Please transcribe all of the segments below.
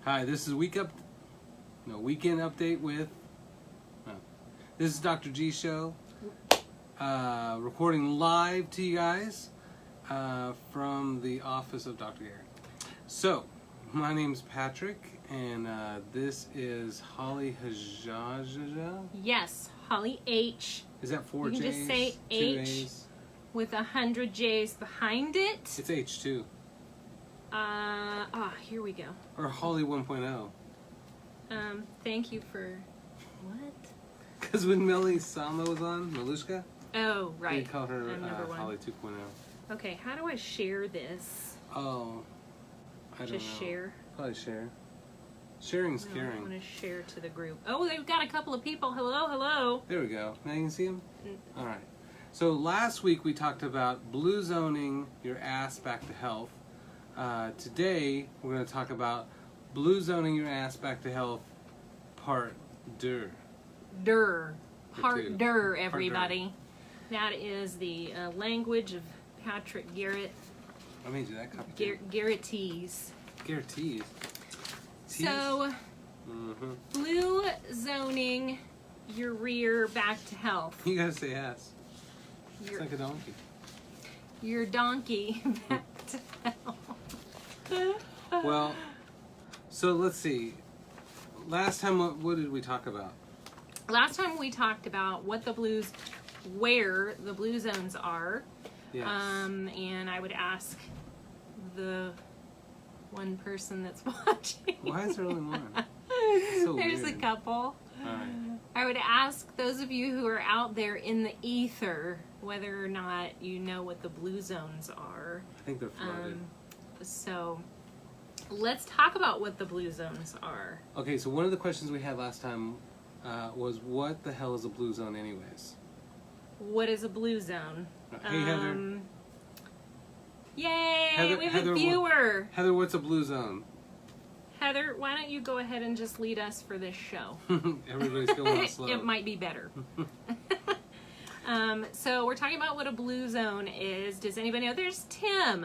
Hi, this is weekend update with. This is Dr. G Show, recording live to you guys from the office of Dr. Garrett. So, my name's Patrick, and this is Holly Hajaja. Yes, Holly H. Is that 4 You J's? can just say 2 H A's? with 100 J's behind it. It's H2. Here we go. Or Holly 1.0. Thank you for what? Because when Melly Sama was on, Malushka, Oh, right. they called her I'm number one. Holly 2.0. Okay, how do I share this? Oh, I don't know. Just share. Probably share. Sharing's No, I caring. want to share to the group. Oh, they've got a couple of people. Hello, hello. There we go. Now you can see them? Mm. All right. So last week we talked about blue zoning your ass back to health. Today we're going to talk about blue zoning your ass back to health part 2. Part two. dur, everybody. That is the language of Patrick Garrett. I made you that copy. Garrettese. Garrettese. So, blue zoning your rear back to health. You gotta say ass. It's Your, like a donkey. your donkey back to health. Well, so let's see. Last time, what did we talk about? Last time we talked about where the blue zones are. Yes. And I would ask the one person that's watching. Why is there only one? So There's weird. a couple. All right. I would ask those of you who are out there in the ether whether or not you know what the blue zones are. I think they're flooded. So let's talk about what the blue zones are. Okay, so one of the questions we had last time was, what the hell is a blue zone anyways? What is a blue zone? Hey, Heather. Yay, we have a viewer. Heather, what's a blue zone? Heather, why don't you go ahead and just lead us for this show? Everybody's going out slow. It might be better. So we're talking about what a blue zone is. Does anybody know? There's Tim.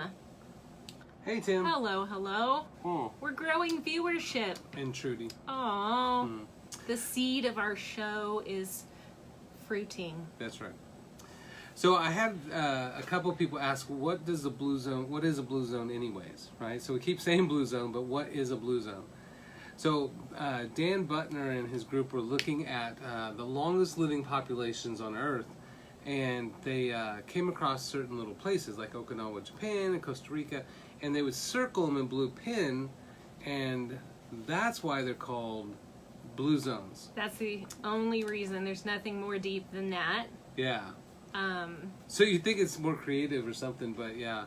Hey, Tim. Hello, hello. Oh. We're growing viewership. And Trudy. Oh, the seed of our show is fruiting. That's right. So I had a couple of people ask, what is a blue zone anyways, right? So we keep saying blue zone, but what is a blue zone? So Dan Butner and his group were looking at the longest living populations on Earth, and they came across certain little places like Okinawa, Japan, and Costa Rica, and they would circle them in blue pin, and that's why they're called blue zones. That's the only reason. There's nothing more deep than that. Yeah. So you think it's more creative or something, but yeah.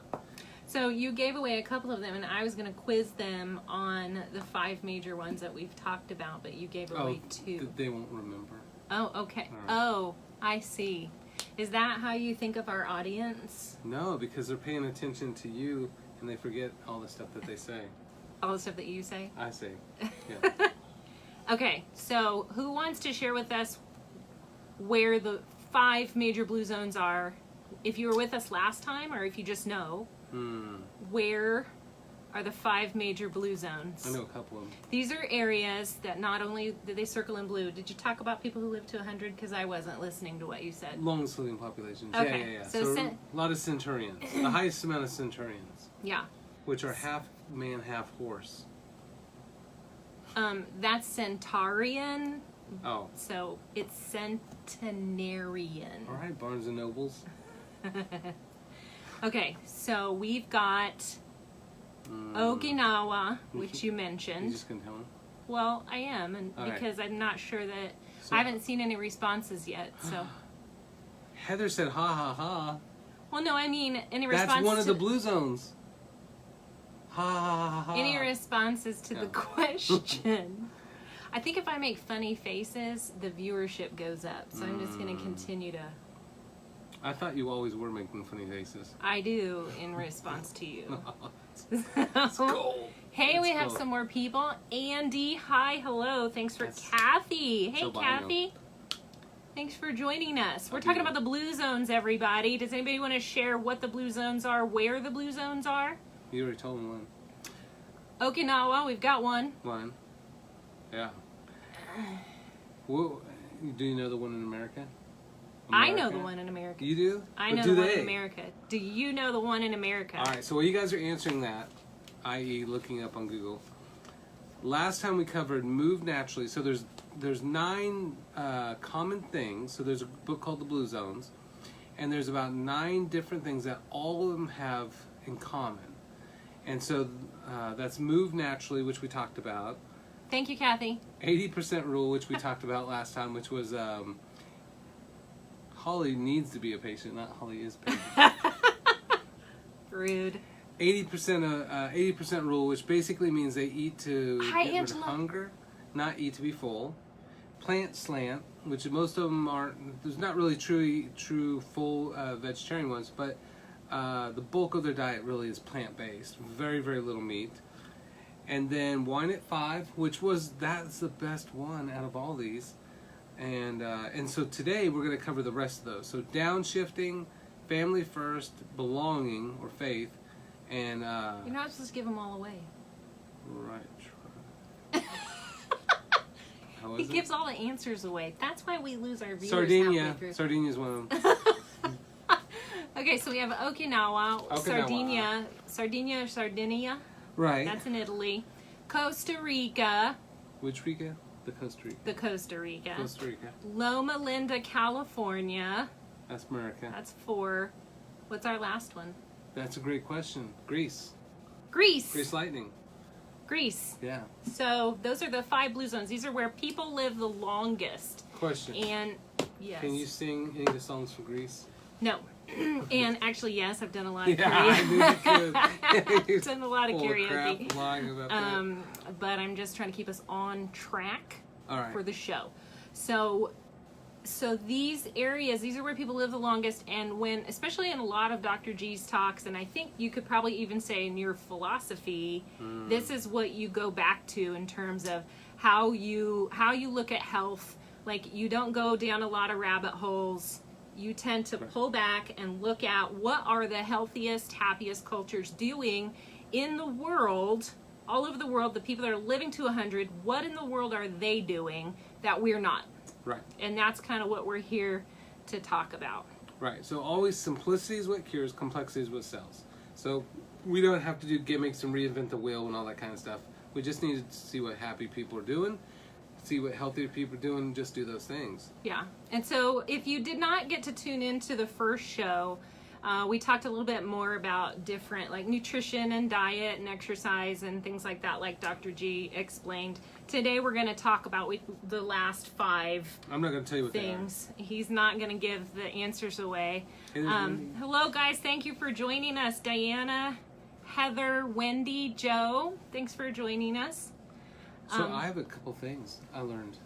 So you gave away a couple of them, and I was going to quiz them on the 5 major ones that we've talked about, but you gave away 2. They won't remember. Oh, okay. Right. Oh, I see. Is that how you think of our audience? No, because they're paying attention to you, and they forget all the stuff that they say. All the stuff that you say? I say. Yeah. Okay, so who wants to share with us where the 5 major blue zones are? If you were with us last time, or if you just know, where are the 5 major blue zones? I know a couple of them. These are areas that not only do they circle in blue. Did you talk about people who live to 100? Because I wasn't listening to what you said. Longest living populations. Okay, Yeah. so a lot of centurions. The highest amount of centurions. Yeah. Which are half man, half horse. That's centurion. Oh. So it's centenarian. All right, Barnes and Nobles. Okay, so we've got Okinawa, which you mentioned. You just couldn't tell them? Well, I am, and All right. because I'm not sure that So- I haven't seen any responses yet. So, Heather said, ha ha ha. well, no, I mean any response. That's one of to, the blue zones. Ha ha ha ha. Any responses to the question? I think if I make funny faces, the viewership goes up. So I'm just going to continue to. I thought you always were making funny faces. I do in response to you. Let's go. Hey, Let's we have go. some more people. Andy, hi, hello. Thanks for That's Kathy. Hey, Joe Bino. Kathy. Thanks for joining us. We're talking about the blue zones, everybody. Does anybody want to share what the blue zones are, where the blue zones are? You already told me one. Okinawa, we've got one. One. Yeah. Well, do you know the one in America? I know the one in America. You do? I know the one in America. Do you know the one in America? All right, so while you guys are answering that, i.e. looking up on Google, last time we covered Move Naturally. So there's 9 common things. So there's a book called The Blue Zones, and there's about 9 different things that all of them have in common. And so that's Move Naturally, which we talked about. Thank you, Kathy. 80% rule, which we talked about last time, which was Holly needs to be a patient, not Holly is patient. Rude. 80% rule, which basically means they eat to get rid of hunger, not eat to be full. Plant slant, which most of them aren't. There's not really true full vegetarian ones, but the bulk of their diet really is plant-based. Very, very little meat. And then wine at 5, that's the best one out of all these. And so today we're going to cover the rest of those. So downshifting, family first, belonging or faith, and you're not supposed to give them all away. Right. He gives all the answers away. That's why we lose our viewers. Sardinia. Sardinia is one of them. Okay, so we have Okinawa. Sardinia. Right. That's in Italy. Costa Rica. Which Rica? The Costa Rica. The Costa Rica. Costa Rica. Loma Linda, California. That's America. That's 4. What's our last one? That's a great question. Greece. Greece Lightning. Greece. Yeah. So those are the 5 blue zones. These are where people live the longest. Question. And yes. Can you sing any of the songs for Greece? No. And actually, yes, I've done a lot of karaoke. I knew you could. I've done a lot of karaoke. Crap, lying about that. But I'm just trying to keep us on track for the show. So these areas, these are where people live the longest, and especially in a lot of Dr. G's talks, and I think you could probably even say in your philosophy, this is what you go back to in terms of how you look at health. Like, you don't go down a lot of rabbit holes. You tend to pull back and look at what are the healthiest, happiest cultures doing in the world, all over the world, the people that are living to 100, what in the world are they doing that we're not? Right. And that's kind of what we're here to talk about. Right. So always simplicity is what cures, complexity is what sells. So we don't have to do gimmicks and reinvent the wheel and all that kind of stuff. We just need to see what happy people are doing, see what healthier people are doing, and just do those things. Yeah. And so if you did not get to tune into the first show, we talked a little bit more about different, like, nutrition and diet and exercise and things like that, like Dr. G explained. Today we're going to talk about the last 5 I'm not going to tell you what things. He's not going to give the answers away. Hello, guys. Thank you for joining us. Diana, Heather, Wendy, Joe, thanks for joining us. So I have a couple things I learned.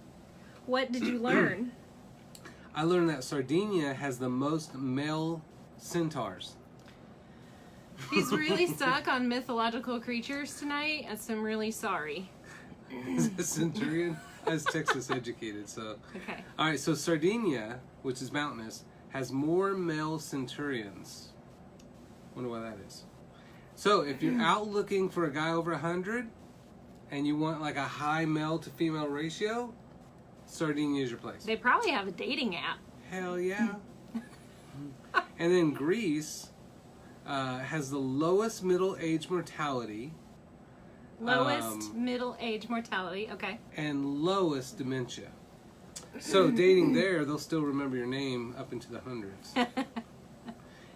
What did you learn? I learned that Sardinia has the most male centaurs. He's really stuck on mythological creatures tonight, and so I'm really sorry. The centurion has Texas educated, so. Okay. All right, so Sardinia, which is mountainous, has more male centurions. Wonder why that is. So if you're out looking for a guy over 100, and you want like a high male to female ratio, Sardinia is your place. They probably have a dating app. Hell yeah. And then Greece has the lowest middle age mortality. Lowest middle age mortality, okay. And lowest dementia. So dating there, they'll still remember your name up into the hundreds.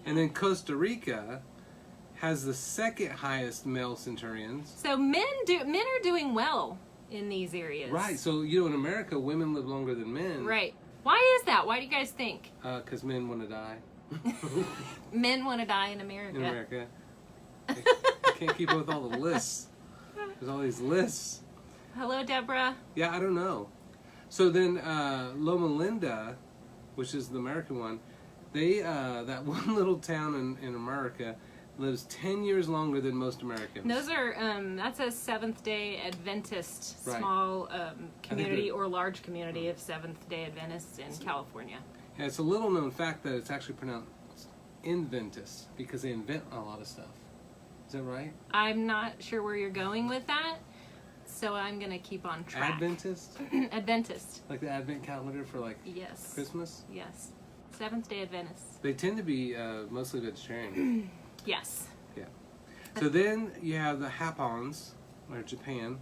And then Costa Rica has the second highest male centurions. So men are doing well in these areas. Right. So, in America, women live longer than men. Right. Why is that? Why do you guys think? Because men want to die. Men want to die in America. In America. I can't keep up with all the lists. There's all these lists. Hello, Deborah. Yeah, I don't know. So then Loma Linda, which is the American one, they that one little town in America lives 10 years longer than most Americans. Those are that's a Seventh-day Adventist Right. small community or large community of Seventh-day Adventists in California. Yeah, it's a little known fact that it's actually pronounced Inventus because they invent a lot of stuff. Does that right? I'm not sure where you're going with that, so I'm gonna keep on track. Adventist? Adventist. Like the Advent calendar for like Yes. Christmas? Yes. Seventh-day Adventists. They tend to be mostly vegetarian. Yes. Yeah. So then you have the Hapons, or Japan,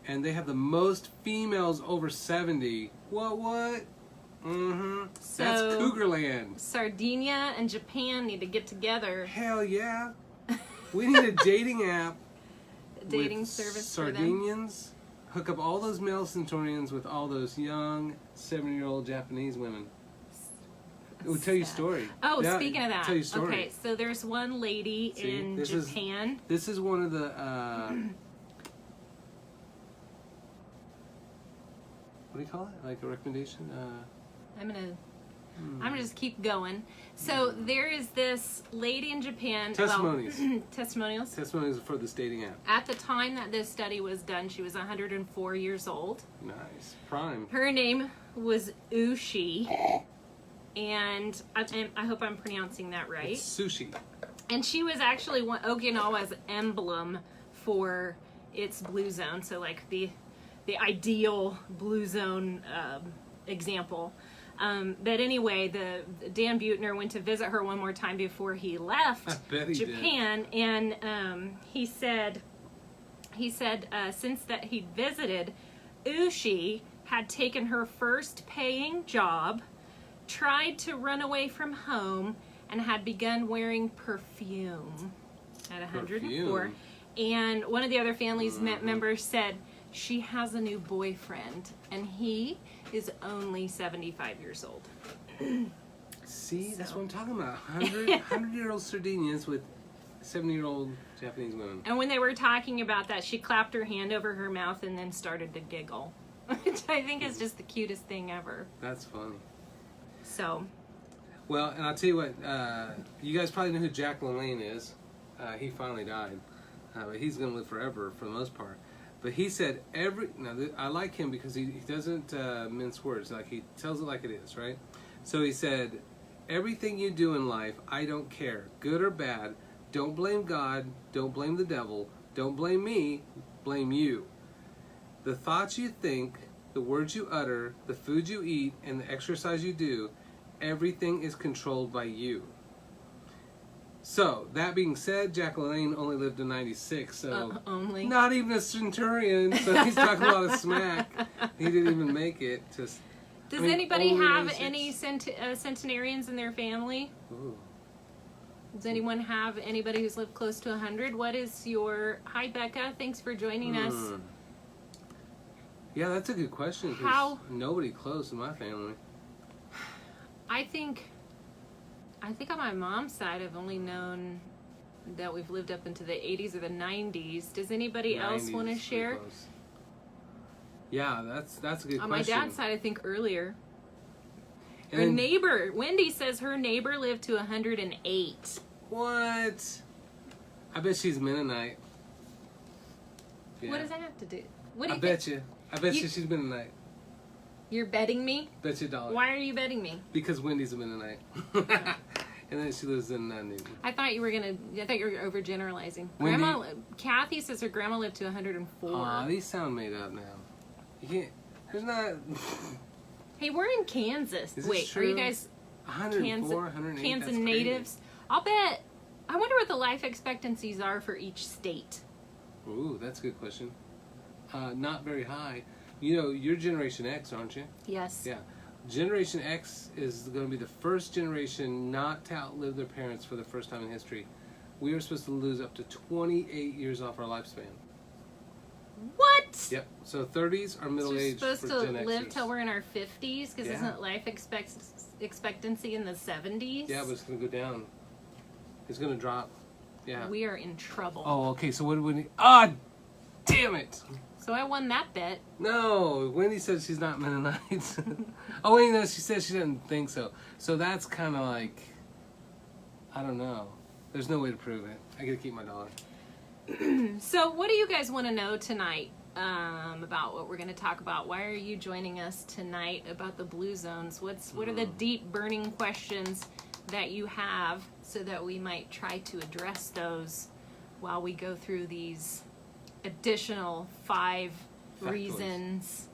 and they have the most females over 70. What? Mm-hmm. So, that's Cougarland. Sardinia and Japan need to get together. Hell yeah. We need a dating app. Dating with service for them. Sardinians. Hook up all those male Centaurians with all those young 70-year-old Japanese women. It would tell you a story. Oh, Yeah, speaking of that. tell you a story. Okay, so there's one lady in Japan. This is one of the... what do you call it? Like a recommendation? I'm gonna just keep going. So there is this lady in Japan. Testimonies. Well, testimonials. Testimonies for this dating app. At the time that this study was done, she was 104 years old. Nice. Prime. Her name was Ushi, and I hope I'm pronouncing that right. It's sushi. And she was actually Okinawa's emblem for its blue zone. So like the ideal blue zone example. But anyway, Dan Buettner went to visit her one more time before he left Japan, and he said since that he'd visited, Ushi had taken her first paying job, tried to run away from home, and had begun wearing perfume at 104. And one of the other family's members said she has a new boyfriend, and he is only 75 years old. See, that's what I'm talking about. 100-year-old Sardinians with 70-year-old Japanese women. And when they were talking about that, she clapped her hand over her mouth and then started to giggle, which I think is just the cutest thing ever. That's funny. So. Well, and I'll tell you what, you guys probably know who Jack LaLanne is. He finally died. But he's going to live forever for the most part. But he said I like him because he doesn't mince words. Like, he tells it like it is, right? So he said, everything you do in life, I don't care, good or bad. Don't blame God. Don't blame the devil. Don't blame me. Blame you. The thoughts you think, the words you utter, the food you eat, and the exercise you do, everything is controlled by you. So, that being said, Jack LaLanne only lived to 96, so only? Not even a centurion, so he's talking a lot of smack. He didn't even make it. Does anybody have any centenarians in their family? Ooh. Does anyone have anybody who's lived close to 100? What is your... Hi, Becca. Thanks for joining us. Yeah, that's a good question. Because nobody close in my family. I think on my mom's side, I've only known that we've lived up into the 80s or the 90s. Does anybody else want to share? Yeah, that's a good question. On my dad's side, I think earlier. And her neighbor, Wendy says her neighbor lived to 108. What? I bet she's Mennonite. Yeah. What does that have to do? I bet you she's Mennonite. You're betting me? Bet you $1. Why are you betting me? Because Wendy's a Mennonite. And then she lives in Newton. I thought you were overgeneralizing. Grandma Kathy says her grandma lived to 104. Aw, these sound made up now. You can't. There's not. Hey, we're in Kansas. Wait, true? Are you guys 104, 108? Kansas natives? I'll bet. I wonder what the life expectancies are for each state. Ooh, that's a good question. Not very high. You know, you're Generation X, aren't you? Yes. Yeah. Generation X is going to be the first generation not to outlive their parents for the first time in history. We are supposed to lose up to 28 years off our lifespan. What? Yep. So 30s are middle age for Gen Xers. We're supposed to live till we're in our 50s because isn't life expectancy in the 70s? Yeah, but it's going to go down. It's going to drop. Yeah. We are in trouble. Oh, okay. So what do we need? Ah, damn it. So I won that bet. No, Wendy said she's not Mennonite. Oh, wait, no, she said she didn't think so. So that's kind of like, I don't know. There's no way to prove it. I gotta keep my dollar. So what do you guys want to know tonight about what we're going to talk about? Why are you joining us tonight about the blue zones? What are the deep burning questions that you have so that we might try to address those while we go through these additional 5 Factoids. reasons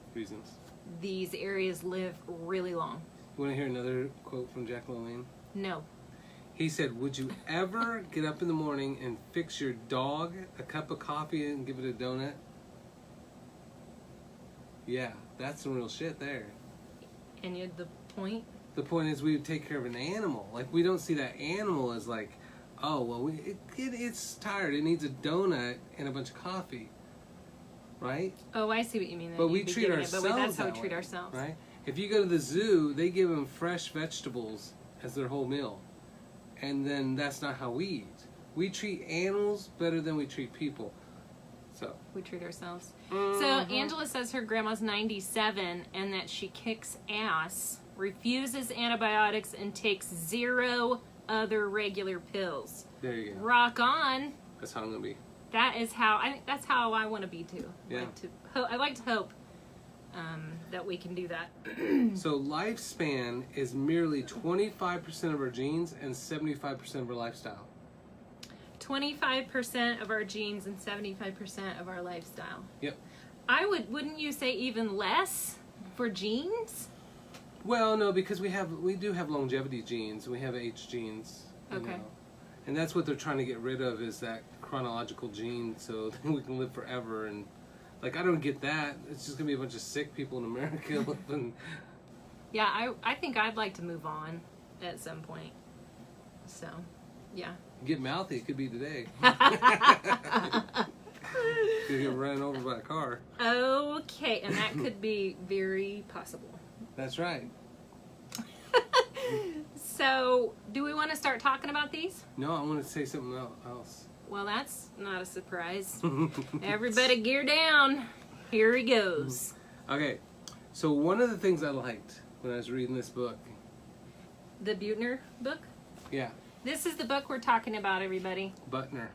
these areas live really long. You want to hear another quote from Jack LaLanne? No. He said, "Would you ever get up in the morning and fix your dog a cup of coffee and give it a donut?" Yeah, that's some real shit there. And you had the point? The point is we would take care of an animal. Like, we don't see that animal as like, oh, well, it's tired. It needs a donut and a bunch of coffee. Right? Oh, I see what you mean. But we treat ourselves that's how we that treat way, ourselves. Right? If you go to the zoo, they give them fresh vegetables as their whole meal. And then that's not how we eat. We treat animals better than we treat people. So we treat ourselves. So Angela says her grandma's 97 and that she kicks ass, refuses antibiotics, and takes 0 other regular pills. There you go. Rock on. That's how I'm gonna be. That is how that's how I want to be too. Yeah. I like to hope that we can do that. So lifespan is merely 25% of our genes and 75% of our lifestyle. 25% of our genes and 75% of our lifestyle. Yep. Wouldn't you say even less for genes? Well, no, because we do have longevity genes. We have age genes. You know. And that's what they're trying to get rid of, is that chronological gene, so we can live forever. And like, I don't get that. It's just gonna be a bunch of sick people in America living. Yeah, I think I'd like to move on at some point. So, yeah. Get mouthy, it could be today. Could get run over by a car. Okay, and that could be very possible. That's right. So, do we want to start talking about these? No, I want to say something else. Well, that's not a surprise. Everybody gear down. Here he goes. Okay, so one of the things I liked when I was reading this book. The Butner book? Yeah. This is the book we're talking about, everybody. Butner.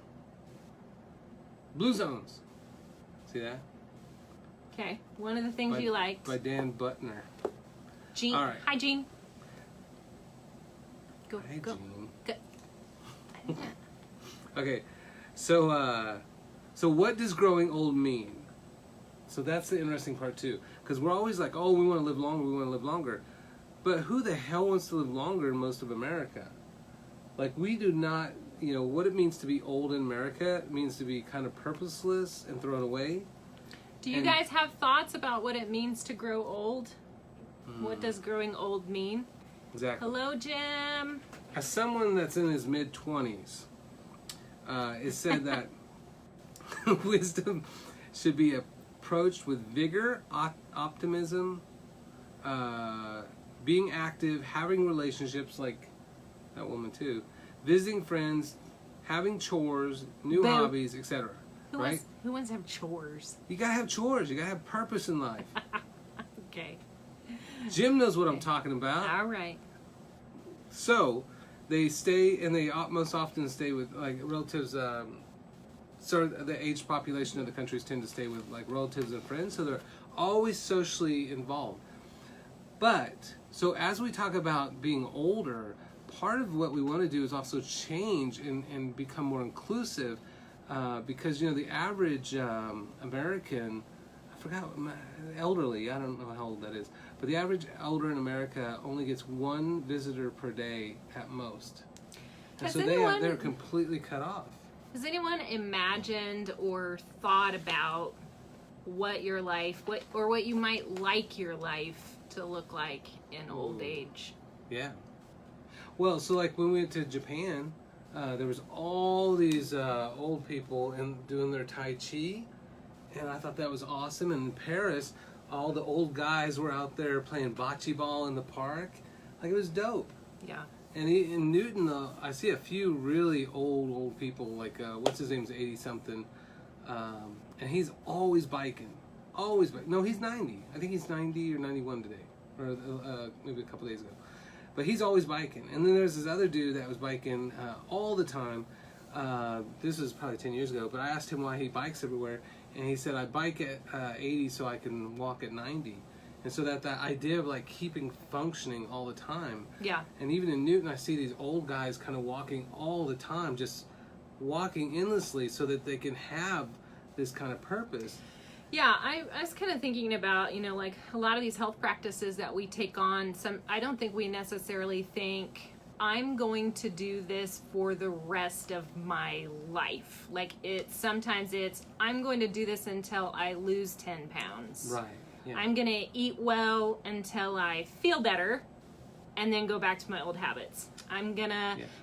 Blue Zones. See that? Okay, one of the things you liked. By Dan Butner. Jean. All right. Hi, Jean. Go, Hi, go. Jean. Go. Okay, so what does growing old mean? So that's the interesting part too, because we're always like, oh, we want to live longer, but who the hell wants to live longer in most of America? Like, we do not, what it means to be old in America, it means to be kind of purposeless and thrown away. Do you guys have thoughts about what it means to grow old? What does growing old mean? Exactly. Hello, Jim. As someone that's in his mid-20s, it said that wisdom should be approached with vigor, optimism, being active, having relationships like that woman too, visiting friends, having chores, new hobbies, etc. Right? Who wants to have chores? You gotta have chores. You gotta have purpose in life. Okay. Jim knows what I'm talking about. All right. So they stay, and they most often stay with like relatives. So the aged population of the countries tend to stay with like relatives and friends, so they're always socially involved. But so as we talk about being older, part of what we want to do is also change and become more inclusive, because the average American, I forgot, elderly, I don't know how old that is, but the average elder in America only gets 1 visitor per day at most. And so they're completely cut off. Has anyone imagined or thought about what your life, what you might like your life to look like in old age? Yeah. Well, so like when we went to Japan, there was all these old people doing their Tai Chi, and I thought that was awesome. And in Paris, all the old guys were out there playing bocce ball in the park. Like, it was dope. Yeah. And in Newton, I see a few really old people, like, what's his name's 80-something, and he's always biking. Always biking. No, he's 90. I think he's 90 or 91 today, or maybe a couple days ago. But he's always biking. And then there's this other dude that was biking all the time. This was probably 10 years ago, but I asked him why he bikes everywhere, and he said, I bike at 80 so I can walk at 90. And so that idea of like keeping functioning all the time. Yeah. And even in Newton, I see these old guys kind of walking all the time, just walking endlessly so that they can have this kind of purpose. Yeah, I was kind of thinking about, like a lot of these health practices that we take on, I don't think we necessarily think, I'm going to do this for the rest of my life. Like sometimes it's, I'm going to do this until I lose 10 pounds. Right. Yeah. I'm going to eat well until I feel better and then go back to my old habits.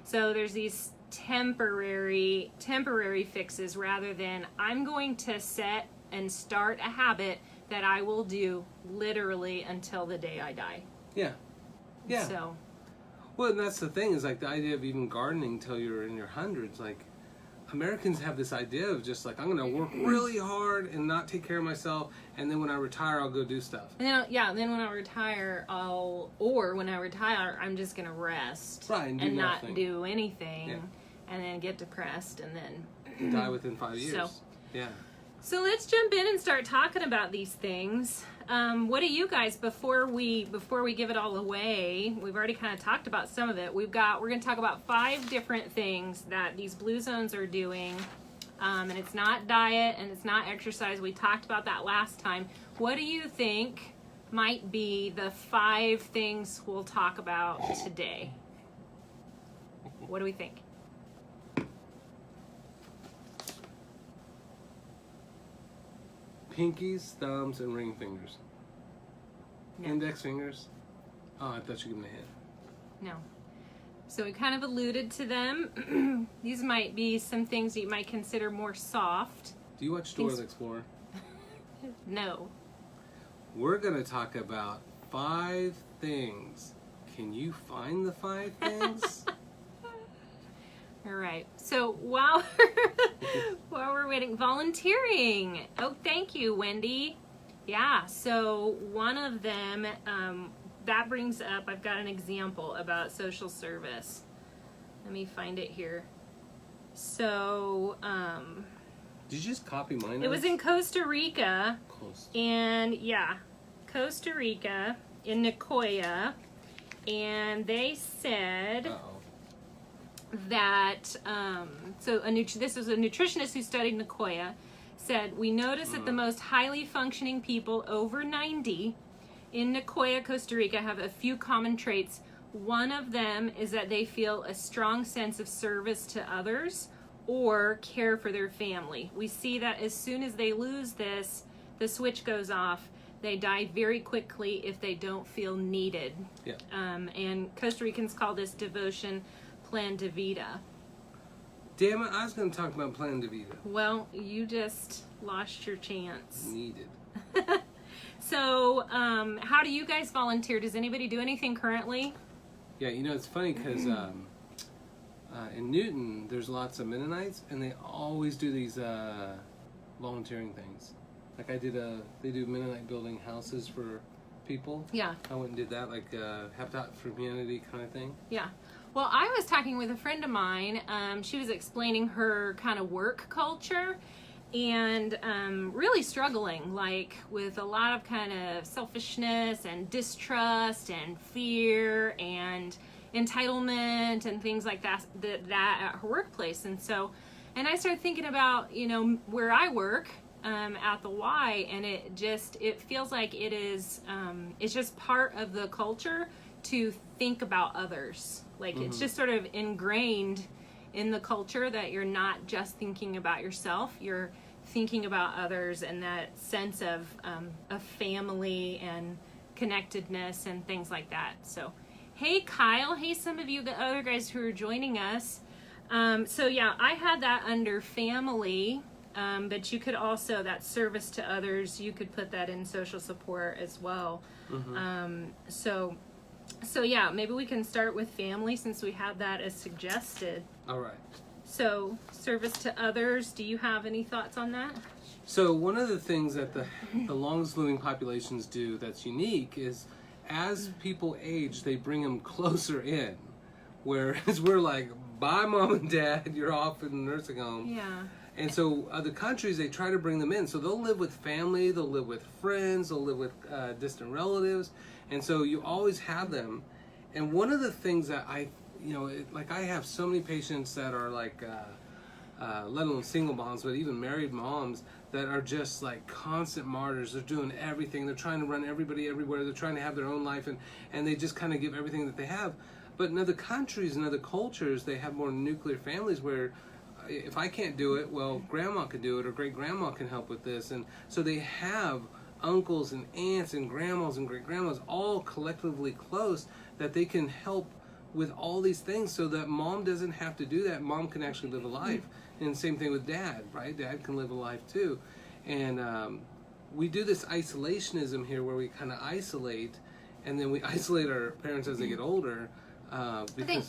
So there's these temporary fixes rather than I'm going to set and start a habit that I will do literally until the day I die. Yeah. Yeah. So. Well, and that's the thing, is like the idea of even gardening till you're in your hundreds. Like, Americans have this idea of just like, I'm going to work really hard and not take care of myself, and then when I retire, I'll go do stuff. And then when I retire, I'm just going to rest. Right, and not do anything, yeah. And then get depressed, and then die within 5 years. So, yeah. So let's jump in and start talking about these things. What do you guys, before we give it all away, we've already kind of talked about some of it. We're going to talk about 5 different things that these blue zones are doing. And it's not diet and it's not exercise. We talked about that last time. What do you think might be the 5 things we'll talk about today? What do we think? Pinkies, thumbs, and ring fingers. No. Index fingers. Oh, I thought you gave me a hint. No. So we kind of alluded to them. These might be some things that you might consider more soft. Do you watch Dora the Explorer? No. We're going to talk about 5 things. Can you find the 5 things? All right. So while we're waiting, volunteering. Oh, thank you, Wendy. Yeah. So one of them, that brings up, I've got an example about social service. Let me find it here. So, Did you just copy mine? It was in Costa Rica. Costa Rica in Nicoya, and they said. Uh-oh. That this was a nutritionist who studied Nicoya, said, we notice that the most highly functioning people over 90 in Nicoya, Costa Rica have a few common traits. One of them is that they feel a strong sense of service to others or care for their family. We see that as soon as they lose this, the switch goes off. They die very quickly if they don't feel needed. Yeah. And Costa Ricans call this devotion Plan de Vida. Damn it, I was going to talk about Plan de Vida. Well, you just lost your chance. Needed. So, how do you guys volunteer? Does anybody do anything currently? Yeah, it's funny because in Newton, there's lots of Mennonites, and they always do these volunteering things. Like they do Mennonite building houses for people. Yeah. I went and did that, like Habitat for Humanity kind of thing. Yeah. Well, I was talking with a friend of mine. She was explaining her kind of work culture and really struggling, like with a lot of kind of selfishness and distrust and fear and entitlement and things like that at her workplace. And I started thinking about, where I work at the Y, and it feels like it is, it's just part of the culture to think about others. Like it's just sort of ingrained in the culture that you're not just thinking about yourself, you're thinking about others, and that sense of family and connectedness and things like that. So, hey Kyle, hey some of you, the other guys who are joining us. I had that under family, but you could also, that service to others, you could put that in social support as well. Maybe we can start with family since we have that as suggested. All right. So, service to others, do you have any thoughts on that? So one of the things that the longest living populations do that's unique is as people age, they bring them closer in. Whereas we're like, bye mom and dad, you're off in the nursing home. Yeah. And so other countries, they try to bring them in. So they'll live with family, they'll live with friends, they'll live with distant relatives. And so you always have them. And one of the things that I have so many patients that are like, let alone single moms, but even married moms that are just like constant martyrs. They're doing everything. They're trying to run everybody everywhere. They're trying to have their own life, and they just kind of give everything that they have. But in other countries and other cultures, they have more nuclear families where if I can't do it, well, grandma can do it, or great grandma can help with this. And so they have uncles and aunts and grandmas and great grandmas all collectively close that they can help with all these things, so that mom doesn't have to do that. Mom can actually live a life. And same thing with dad, right? Dad can live a life too. And we do this isolationism here where we kind of isolate, and then we isolate our parents as they get older. I think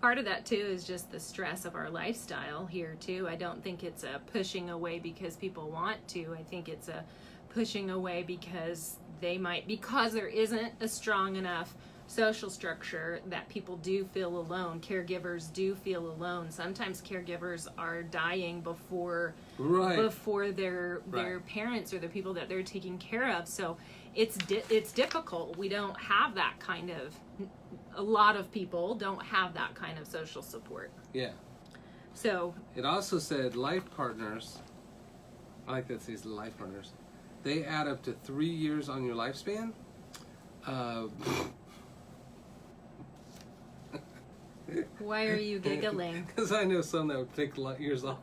part of that too is just the stress of our lifestyle here too. I don't think it's a pushing away because people want to. I think it's a pushing away because there isn't a strong enough social structure that people do feel alone. Caregivers do feel alone. Sometimes caregivers are dying before their parents or the people that they're taking care of. So it's difficult. We don't have that kind of. A lot of people don't have that kind of social support. Yeah. So it also said life partners. I like that it says life partners. They add up to 3 years on your lifespan. Why are you giggling? Because I know some that would take years off.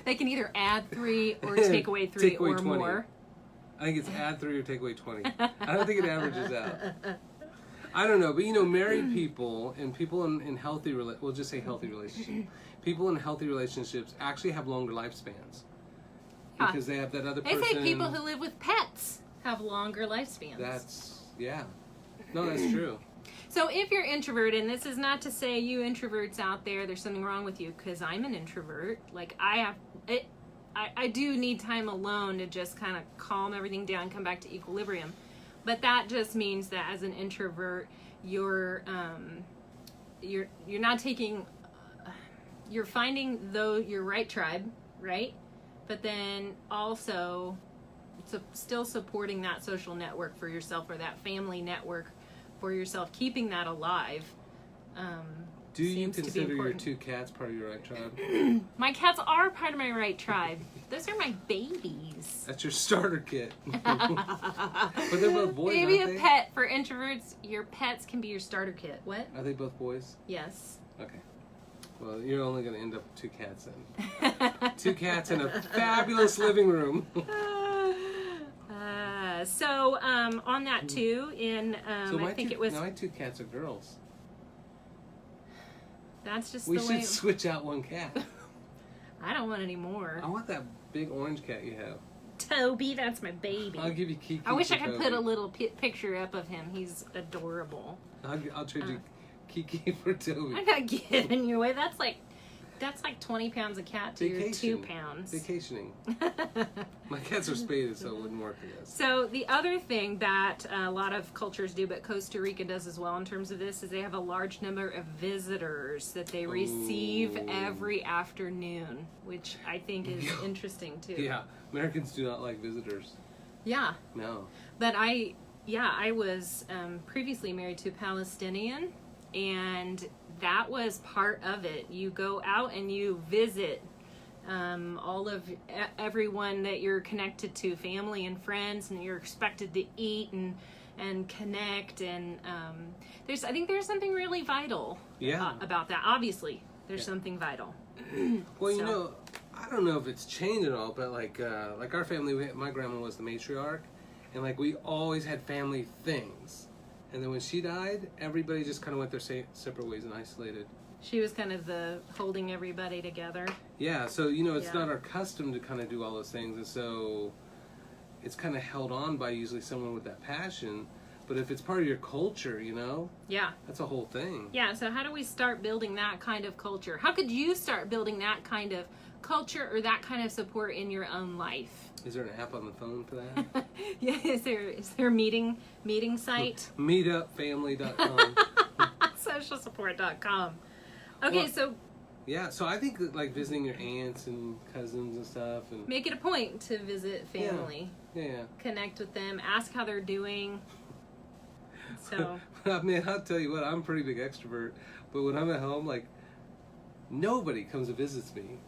They can either add 3 or take away 3 take away or 20. more. I think it's add 3 or take away 20. I don't think it averages out. I don't know, but married people and people in healthy, we'll just say healthy relationships. People in healthy relationships actually have longer lifespans because they have that other person. They say people who live with pets have longer lifespans. That's true. So if you're introverted, and this is not to say you introverts out there, there's something wrong with you, because I'm an introvert. Like I do need time alone to just kind of calm everything down, come back to equilibrium. But that just means that as an introvert, you're not taking, you're finding your right tribe, right? But then also still supporting that social network for yourself, or that family network for yourself, keeping that alive. Do you consider your 2 cats part of your right tribe? My cats are part of my right tribe. Those are my babies. That's your starter kit. But they're both boys, Maybe aren't they? a pet. For introverts, your pets can be your starter kit. What? Are they both boys? Yes. Okay. Well, you're only going to end up with 2 cats then. 2 cats in a fabulous living room. So on that too, I think it was. My 2 cats are girls. That's just we the way. should switch out 1 cat. I don't want any more. I want that big orange cat you have. Toby, that's my baby. I'll give you Kiki. I wish I could Toby. put a little picture up of him. He's adorable. I'll trade you Kiki for Toby. I'm not giving you away. That's like 20 pounds a cat to your 2 pounds. Vacationing. My cats are spaded, so it wouldn't work for this. So the other thing that a lot of cultures do, but Costa Rica does as well in terms of this, is they have a large number of visitors that they receive every afternoon, which I think is interesting too. Yeah, Americans do not like visitors. Yeah. No. But I was previously married to a Palestinian, and that was part of it. You go out and you visit all of everyone that you're connected to, family and friends, and you're expected to eat and connect. And I think there's something really vital about that. Obviously, there's something vital. Well, I don't know if it's changed at all, but like our family, my grandma was the matriarch, and like we always had family things. And then when she died, everybody just kind of went their separate ways and isolated. She was kind of the holding everybody together. Yeah, so, it's not our custom to kind of do all those things. And so it's kind of held on by usually someone with that passion. But if it's part of your culture, yeah, that's a whole thing. Yeah, so how do we start building that kind of culture? How could you start building that kind of culture or that kind of support in your own life? Is there an app on the phone for that? Yeah, is there a meeting site? Meetupfamily.com. Socialsupport.com. Okay, so Yeah, so I think that, like, visiting your aunts and cousins and stuff, and Make it a point to visit family. yeah. Connect with them. Ask how they're doing. So, I mean, I'll tell you what, I'm a pretty big extrovert, but when I'm at home, like, nobody comes and visits me.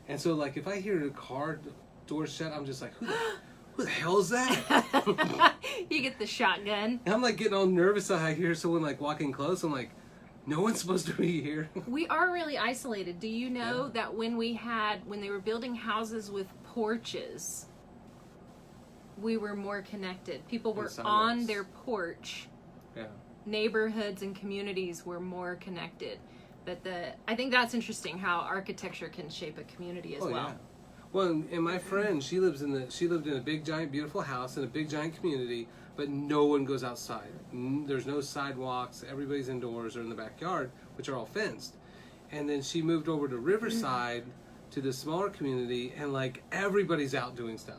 And so, like, if I hear a car door shut, I'm just like, who the hell is that? you get the shotgun. And I'm, like, getting all nervous. I hear someone, like, walking close. I'm like, no one's supposed to be here. We are really isolated. Do you know that when they were building houses with porches, we were more connected. People were on their porch. Yeah. Neighborhoods and communities were more connected. But I think that's interesting how architecture can shape a community as well. Yeah. Well, and my friend, she lived in a big, giant, beautiful house in a big, giant community, but no one goes outside. There's no sidewalks. Everybody's indoors or in the backyard, which are all fenced. And then she moved over to Riverside to the smaller community, and, like, everybody's out doing stuff.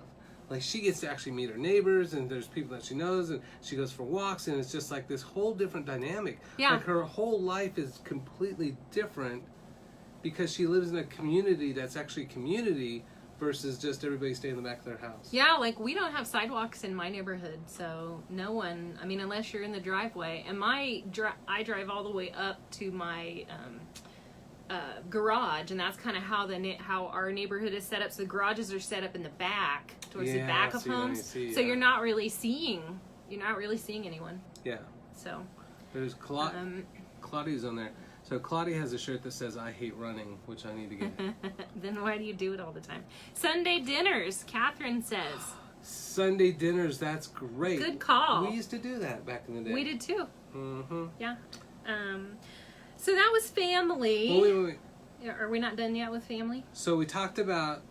Like, she gets to actually meet her neighbors, and there's people that she knows, and she goes for walks, and it's just like this whole different dynamic. Yeah. Like, her whole life is completely different because she lives in a community that's actually community versus just everybody staying in the back of their house. Yeah, like, we don't have sidewalks in my neighborhood, so no one, I mean, unless you're in the driveway. And I drive all the way up to my garage, and that's kind of how our neighborhood is set up. So the garages are set up in the back, towards the back of homes. So you're not really seeing anyone. Yeah. So there's Claudia's on there. So Claudia has a shirt that says "I hate running," which I need to get. Then why do you do it all the time? Sunday dinners, Catherine says. Sunday dinners, that's great. Good call. We used to do that back in the day. We did too. Mm-hmm. Yeah. So that was family. Well, wait. Are we not done yet with family? So we talked about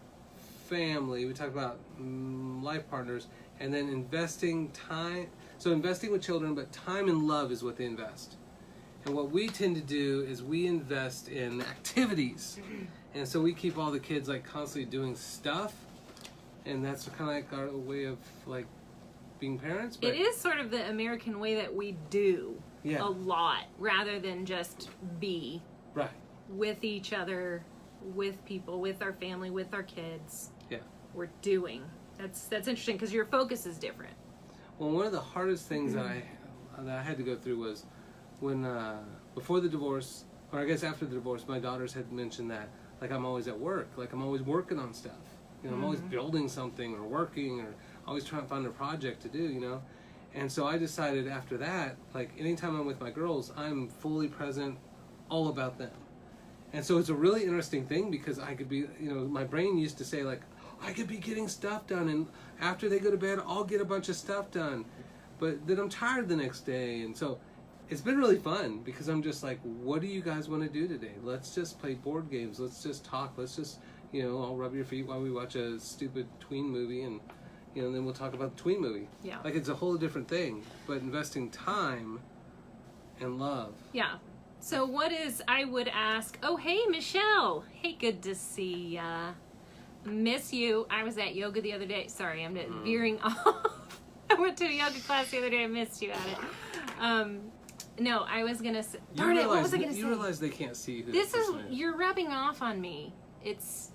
family. We talked about life partners, and then investing time. So investing with children, but time and love is what they invest. And what we tend to do is we invest in activities. And so we keep all the kids, like, constantly doing stuff. And that's kind of like our way of, like, being parents. But it is sort of the American way that we do yeah. a lot rather than just be right with each other, with people, with our family, with our kids. Yeah. We're doing. That's interesting because your focus is different. Well, one of the hardest things that I had to go through was when before the divorce, or I guess after the divorce, my daughters had mentioned that, like, I'm always at work, like, I'm always working on stuff, you know, I'm always building something or working or always trying to find a project to do, you know. And so I decided after that, like, anytime I'm with my girls, I'm fully present, all about them. And so it's a really interesting thing because I could be, you know, my brain used to say, like, I could be getting stuff done, and after they go to bed, I'll get a bunch of stuff done. But then I'm tired the next day, and so it's been really fun because I'm just like, what do you guys want to do today? Let's just play board games. Let's just talk. Let's just, you know, I'll rub your feet while we watch a stupid tween movie, and, you know, and then we'll talk about the tween movie. Yeah. Like, it's a whole different thing, but investing time and love. Yeah. So I would ask, oh, hey, Michelle. Hey, good to see ya. Miss you. I was at yoga the other day. Sorry, I'm veering off. I went to a yoga class the other day. I missed you at it. No, I was going to say, darn it, what was I going to say? You realize they can't see who this is. You're rubbing off on me. It's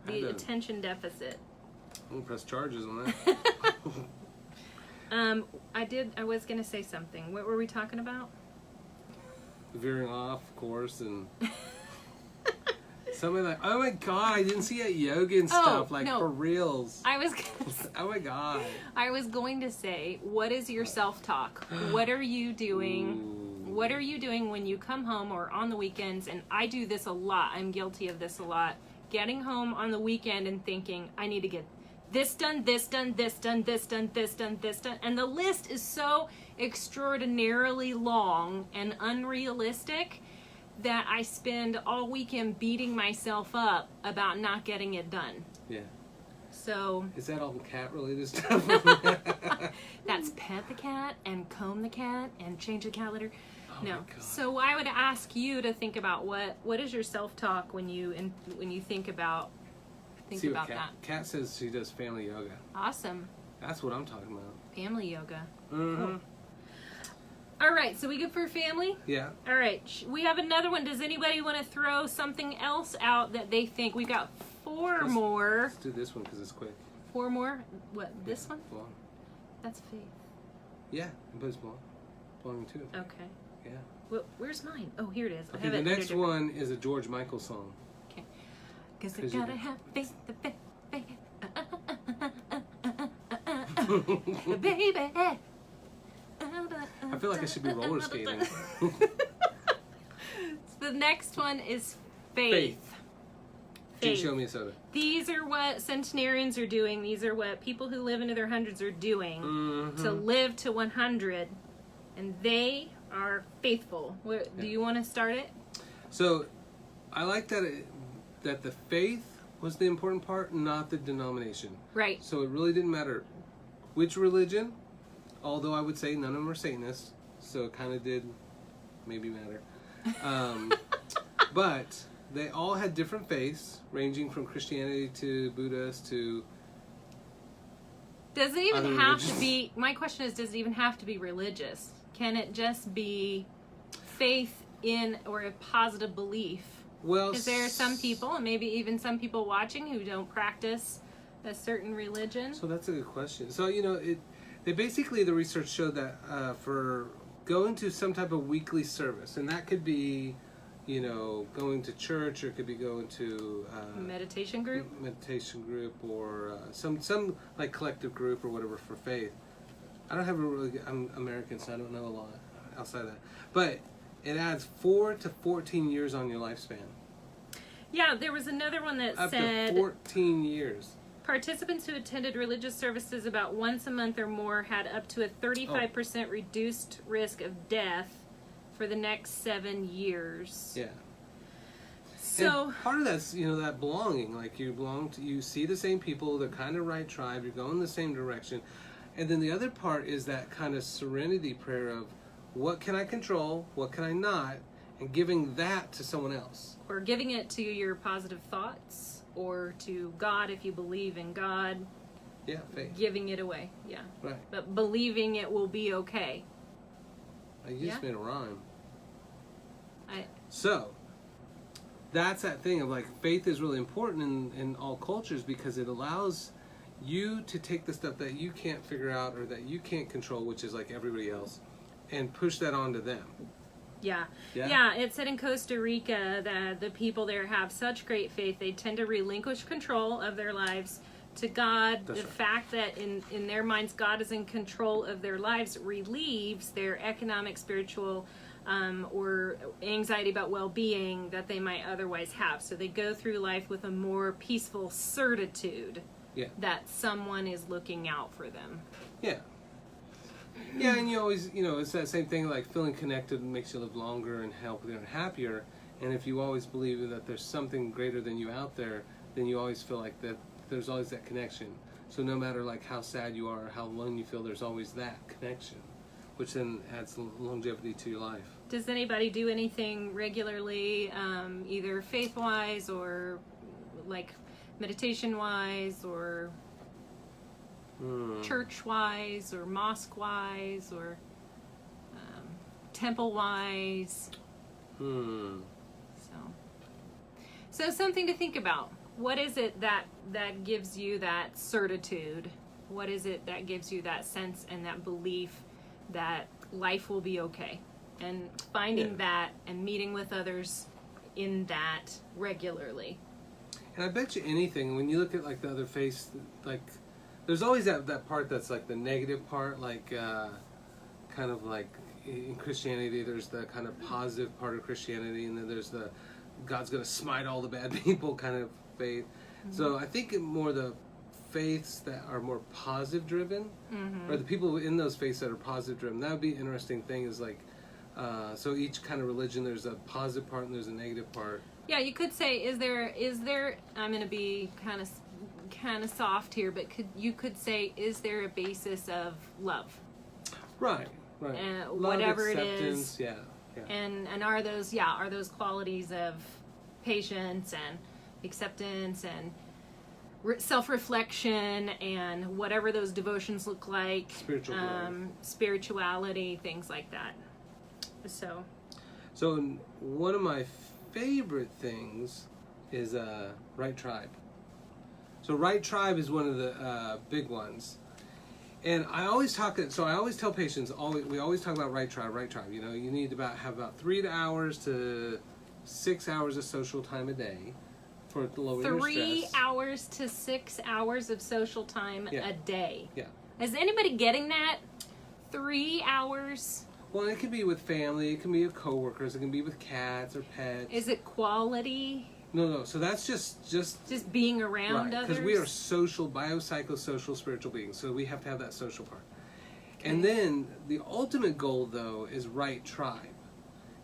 the I attention deficit. I'm going to press charges on that. I was going to say something. What were we talking about? Veering off, of course, and something like, oh my god, I didn't see you at yoga and stuff, like, no. for reals. I was gonna say, oh my god. I was going to say, what is your self-talk? What are you doing? Ooh. What are you doing when you come home or on the weekends? And I do this a lot. I'm guilty of this a lot. Getting home on the weekend and thinking, I need to get this done, this done, this done, this done, this done, this done. And the list is so extraordinarily long and unrealistic that I spend all weekend beating myself up about not getting it done. Yeah. So is that all cat related stuff? that's pet the cat and comb the cat and change the cat litter. Oh no. So I would ask you to think about what is your self-talk when you think about that. Kat says she does family yoga. Awesome. That's what I'm talking about. Family yoga. Mm-hmm. Cool. All right, so we good for family? Yeah. All right, we have another one. Does anybody want to throw something else out that they think? We got four more. Let's do this one because it's quick. Four more? What, this one? Belong. That's faith. Yeah, but it's belonging to it. Okay. Yeah. Well, where's mine? Oh, here it is. I Okay, have the it next under one is a George Michael song. Okay. Because I gotta have faith, faith, faith. Baby. I feel like I should be roller skating. So the next one is faith. Faith. Can you show me a soda? These are what centenarians are doing. These are what people who live into their hundreds are doing to live to 100. And they are faithful. Do you want to start it? So, I like that that the faith was the important part, not the denomination. Right. So it really didn't matter which religion, although I would say none of them are Satanists, so it kind of did maybe matter. But they all had different faiths, ranging from Christianity to Buddhist to... Does it even have to be... My question is, does it even have to be religious? Can it just be faith in or a positive belief? Well, because there are some people, and maybe even some people watching, who don't practice a certain religion. So that's a good question. So, they basically, the research showed that for going to some type of weekly service, and that could be, going to church, or it could be going to... meditation group? Meditation group, or some like collective group or whatever for faith. I don't have I'm American, so I don't know a lot outside of that. But it adds 4 to 14 years on your lifespan. Yeah, there was another one that Up said... to 14 years. Participants who attended religious services about once a month or more had up to a 35% reduced risk of death for the next 7 years. Yeah. So and part of that's, that belonging. Like you see the same people, the kind of right tribe, you're going the same direction. And then the other part is that kind of serenity prayer of what can I control, what can I not, and giving that to someone else. Or giving it to your positive thoughts, or to God if you believe in God. Yeah, faith. Giving it away, yeah. Right. But believing it will be okay. You just made a rhyme. So, that's that thing of like faith is really important in all cultures because it allows you to take the stuff that you can't figure out or that you can't control, which is like everybody else, and push that onto them. Yeah, it said in Costa Rica that the people there have such great faith, they tend to relinquish control of their lives to God. That's the fact that in their minds God is in control of their lives relieves their economic, spiritual, or anxiety about well-being that they might otherwise have. So they go through life with a more peaceful certitude that someone is looking out for them. Yeah, and you always, it's that same thing, like feeling connected makes you live longer and healthier and happier. And if you always believe that there's something greater than you out there, then you always feel like that there's always that connection. So no matter like how sad you are or how alone you feel, there's always that connection, which then adds longevity to your life. Does anybody do anything regularly, either faith-wise or like meditation-wise or church-wise or mosque-wise or temple-wise? So something to think about. What is it that gives you that certitude? What is it that gives you that sense and that belief that life will be okay? And finding that and meeting with others in that regularly. And I bet you anything, when you look at like the other faiths, like there's always that part that's like the negative part, like kind of like in Christianity there's the kind of positive part of Christianity, and then there's the God's gonna smite all the bad people kind of faith. So I think more the faiths that are more positive driven, or the people in those faiths that are positive driven, that would be an interesting thing, is like so each kind of religion there's a positive part and there's a negative part. Yeah, you could say, is there I'm going to be kind of soft here, but you could say, is there a basis of love? Right. Love, whatever it is. Yeah. And are those qualities of patience and acceptance and self-reflection and whatever those devotions look like, spirituality, things like that. So one of my favorite things is Right Tribe. So Right Tribe is one of the big ones. And I always tell patients, we always talk about Right Tribe, Right Tribe. You know, you need have about 3 hours to 6 hours of social time a day for lowering your stress. 3 hours to 6 hours of social time a day. Yeah. Is anybody getting that? 3 hours? Well, it can be with family, it can be with coworkers, it can be with cats or pets. Is it quality? No. So that's just being around others? Because we are social, biopsychosocial, spiritual beings. So we have to have that social part. Okay. And then the ultimate goal, though, is Right Tribe.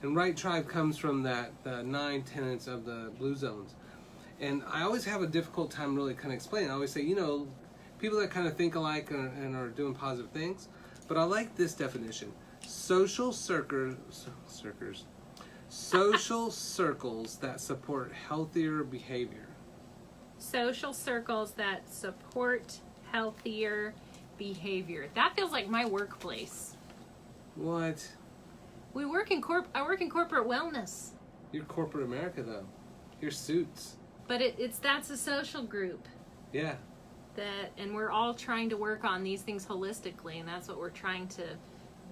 And Right Tribe comes from the 9 tenets of the Blue Zones. And I always have a difficult time really kind of explaining. I always say, you know, people that kind of think alike and are doing positive things. But I like this definition. Social circles that support healthier behavior. Social circles that support healthier behavior. That feels like my workplace. What? I work in corporate wellness. You're corporate America, though. You're Suits. But that's a social group. Yeah. And we're all trying to work on these things holistically, and that's what we're trying to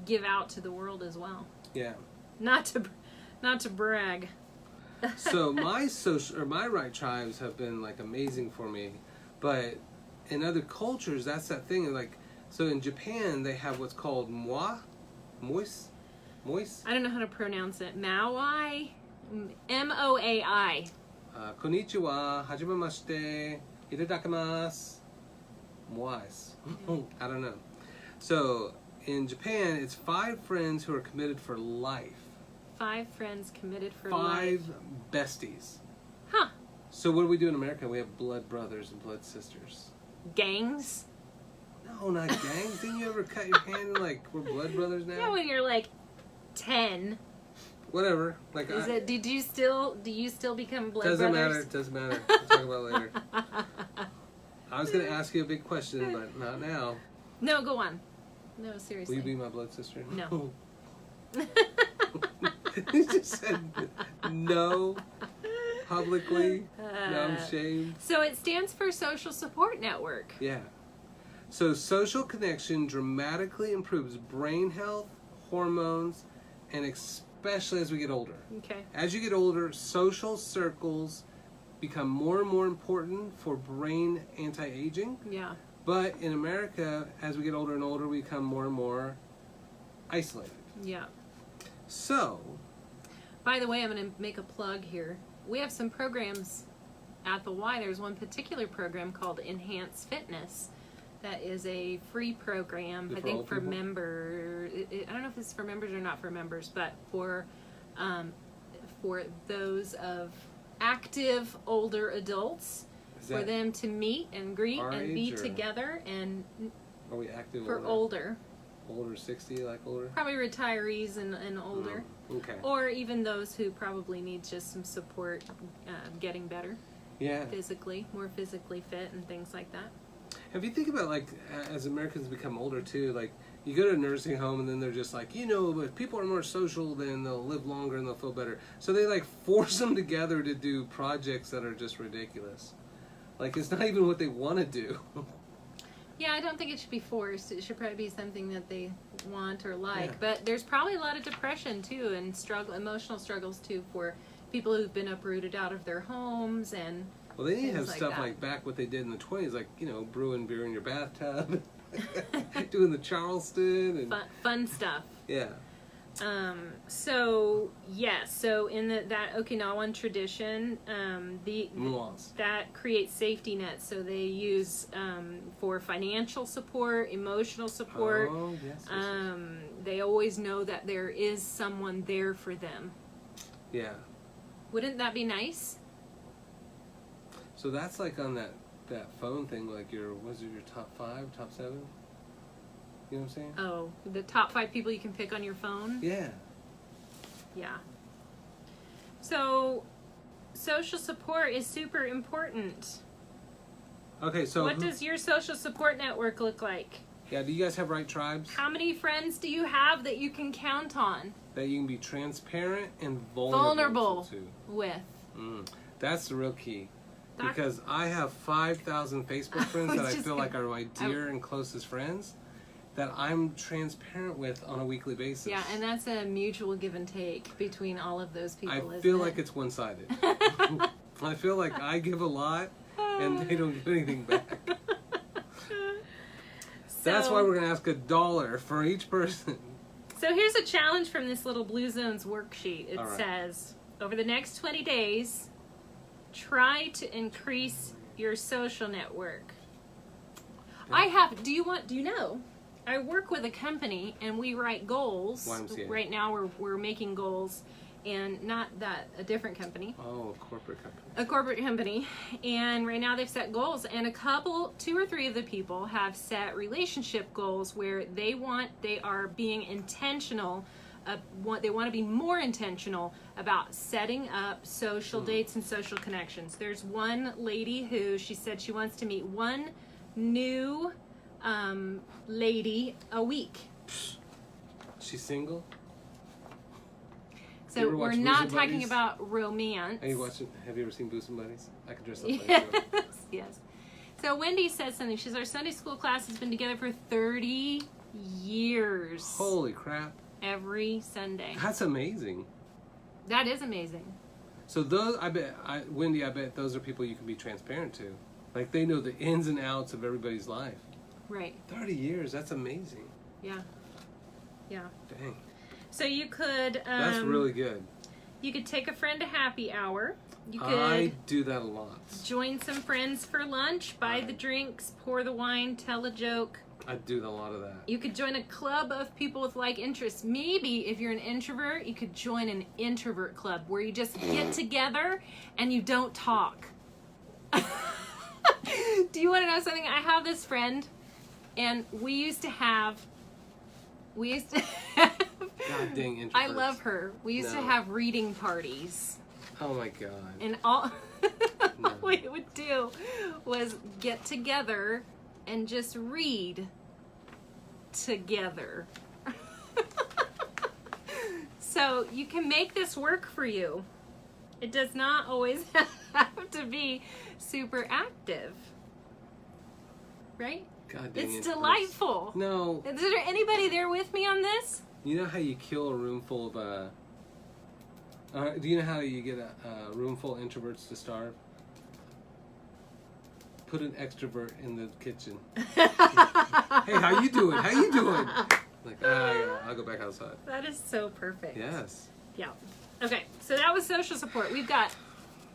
give out to the world as well. Yeah. Not to brag. So my Right Tribes have been like amazing for me, but in other cultures, that's that thing. Like, so in Japan, they have what's called mois. I don't know how to pronounce it. Maoi, MOAI. Konnichiwa, hajimemashite, itadakimasu, mois. I don't know. So in Japan, it's 5 friends who are committed for life. 5 friends committed for life. 5 besties. Huh. So what do we do in America? We have blood brothers and blood sisters. Gangs? No, not gangs. Didn't you ever cut your hand and like, we're blood brothers now? Yeah, when you're like 10. Whatever. Like, do you still become blood brothers? Doesn't matter. We'll talk about it later. I was going to ask you a big question, but not now. No, go on. No, seriously. Will you be my blood sister? No. You just said no publicly. No, I'm ashamed. So it stands for Social Support Network. Yeah. So social connection dramatically improves brain health, hormones, and especially as we get older. Okay. As you get older, social circles become more and more important for brain anti-aging. Yeah. But in America, as we get older and older, we become more and more isolated. Yeah. So, by the way, I'm going to make a plug here. We have some programs at the Y. There's one particular program called Enhanced Fitness that is a free program, I think, for members. I don't know if it's for members or not for members, but for those of active older adults, for them to meet and greet and be together. And are we active for older? Older, 60, like older? Probably retirees and older. Okay. Or even those who probably need just some support getting better. Yeah. Physically, more physically fit and things like that. If you think about, like, as Americans become older, too, like, you go to a nursing home and then they're just like, you know, if people are more social, then they'll live longer and they'll feel better. So they, like, force them together to do projects that are just ridiculous. Like, it's not even what they want to do. Yeah, I don't think it should be forced. It should probably be something that they want or like. Yeah. But there's probably a lot of depression, too, and emotional struggles, too, for people who've been uprooted out of their homes and well, they need to have like stuff that. like back what they did in the 20s, like, you know, brewing beer in your bathtub, doing the Charleston. And fun stuff. Yeah. So in that Okinawan tradition, that creates safety nets. So they use for financial support, emotional support. Oh, yes. They always know that there is someone there for them. Yeah. Wouldn't that be nice? So that's like on that phone thing, like your top 5, top 7? You know what I'm saying? Oh, the top 5 people you can pick on your phone? Yeah. Yeah. So, social support is super important. Okay, so what does your social support network look like? Yeah, do you guys have Right Tribes? How many friends do you have that you can count on? that you can be transparent and Vulnerable to. with. That's the real key. Because I have 5,000 Facebook friends that I feel like are my dear and closest friends that I'm transparent with on a weekly basis. Yeah, and that's a mutual give and take between all of those people. I feel like it's one-sided. I feel like I give a lot and they don't give anything back. That's why we're going to ask $1 for each person. So here's a challenge from this little Blue Zones worksheet. It right. says, over the next 20 days, try to increase your social network. Yeah. Do you know? I work with a company and we write goals. YMCA. Right now we're making goals, and not that, a different company. Oh, a corporate company. A corporate company. And right now they've set goals, and two or three of the people have set relationship goals where they are being intentional. They want to be more intentional about setting up social dates and social connections. There's one lady who she said she wants to meet one new lady a week. She's single? So we're not talking about romance. Have you ever seen Bosom Buddies? I can dress up like Yes, you. yes. So Wendy says something. She says, our Sunday school class has been together for 30 years. Holy crap. Every Sunday. That's amazing. That is amazing. So those, Wendy, I bet those are people you can be transparent to. Like, they know the ins and outs of everybody's life. Right. 30 years, that's amazing. Yeah. Yeah. Dang. So you could... That's really good. You could take a friend to happy hour. You could I do that a lot. join some friends for lunch, buy the drinks, pour the wine, tell a joke. I do a lot of that. You could join a club of people with like interests. Maybe if you're an introvert, you could join an introvert club where you just get together and you don't talk. Do you want to know something? I have this friend, and we used to have God dang introverts. I love her. We used to have reading parties. Oh my God. And all we would do was get together and just read together. So you can make this work for you. It does not always have to be super active. Right? God dang It's it. delightful. No. Is there anybody there with me on this? You know how you kill a room full of do you know how you get a room full of introverts to starve? Put an extrovert in the kitchen. Hey, how you doing? How you doing? Like, I'll go back outside. That is so perfect. Yes. Yeah. Okay, so that was social support. We've got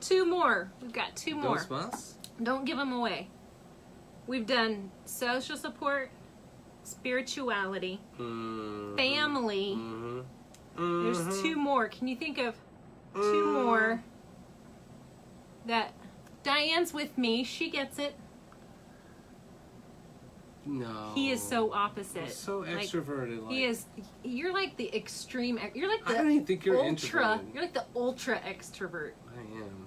two more. Dos más? Don't give them away. We've done social support, spirituality, family. There's two more. Can you think of two more that Diane's with me? She gets it. No. He is so opposite. He's so extroverted. Like, he is. You're like the extreme. You're like the I don't even think you're ultra. introverted. You're like the ultra extrovert. I am.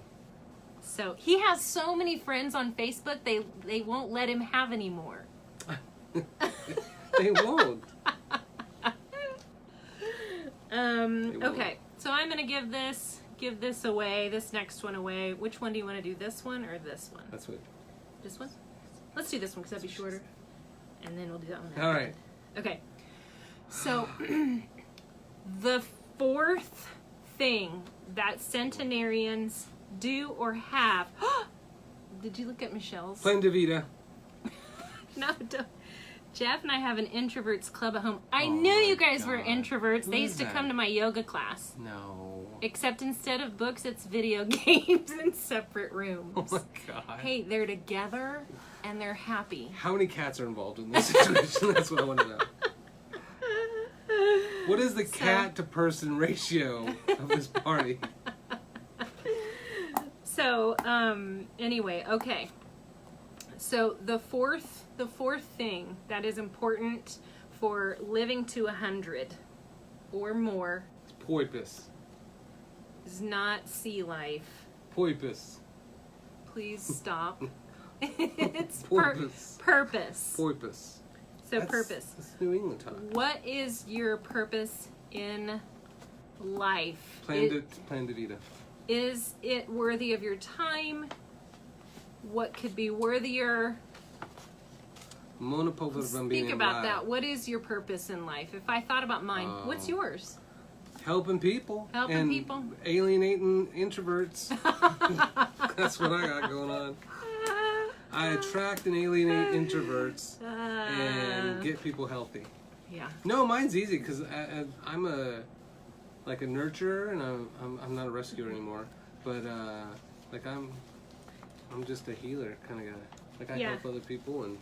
So he has so many friends on Facebook. They won't let him have any more. They won't. Okay. So I'm gonna give this away. This next one away. Which one do you want to do? This one or this one? That's what. This one. Let's do this one because that'd be shorter. And then we'll do that one. All right. Okay. So, the fourth thing that centenarians do or have. Did you look at Michelle's? Plan de vida. No, don't. Jeff and I have an introverts club at home. I knew you guys were introverts. They used to come to my yoga class. No. Except instead of books, it's video games in separate rooms. Oh my God. Hey, they're together and they're happy. How many cats are involved in this situation? That's what I want to know. What is the cat to person ratio of this party? So, anyway, okay. So the fourth thing that is important for living to 100 or more Poipus. is not sea life. Poipus. Please stop. It's Porpoise. purpose. Poipus. So purpose. That's New England talk. What is your purpose in life? Plan de vida. Is it worthy of your time? What could be worthier? Think about that. What is your purpose in life? If I thought about mine, what's yours? Helping people. Helping people. Alienating introverts. That's what I got going on. I attract and alienate introverts and get people healthy. Yeah. No, mine's easy because I'm a nurturer, and I'm not a rescuer anymore. But like I'm just a healer kind of guy. Like I help other people, and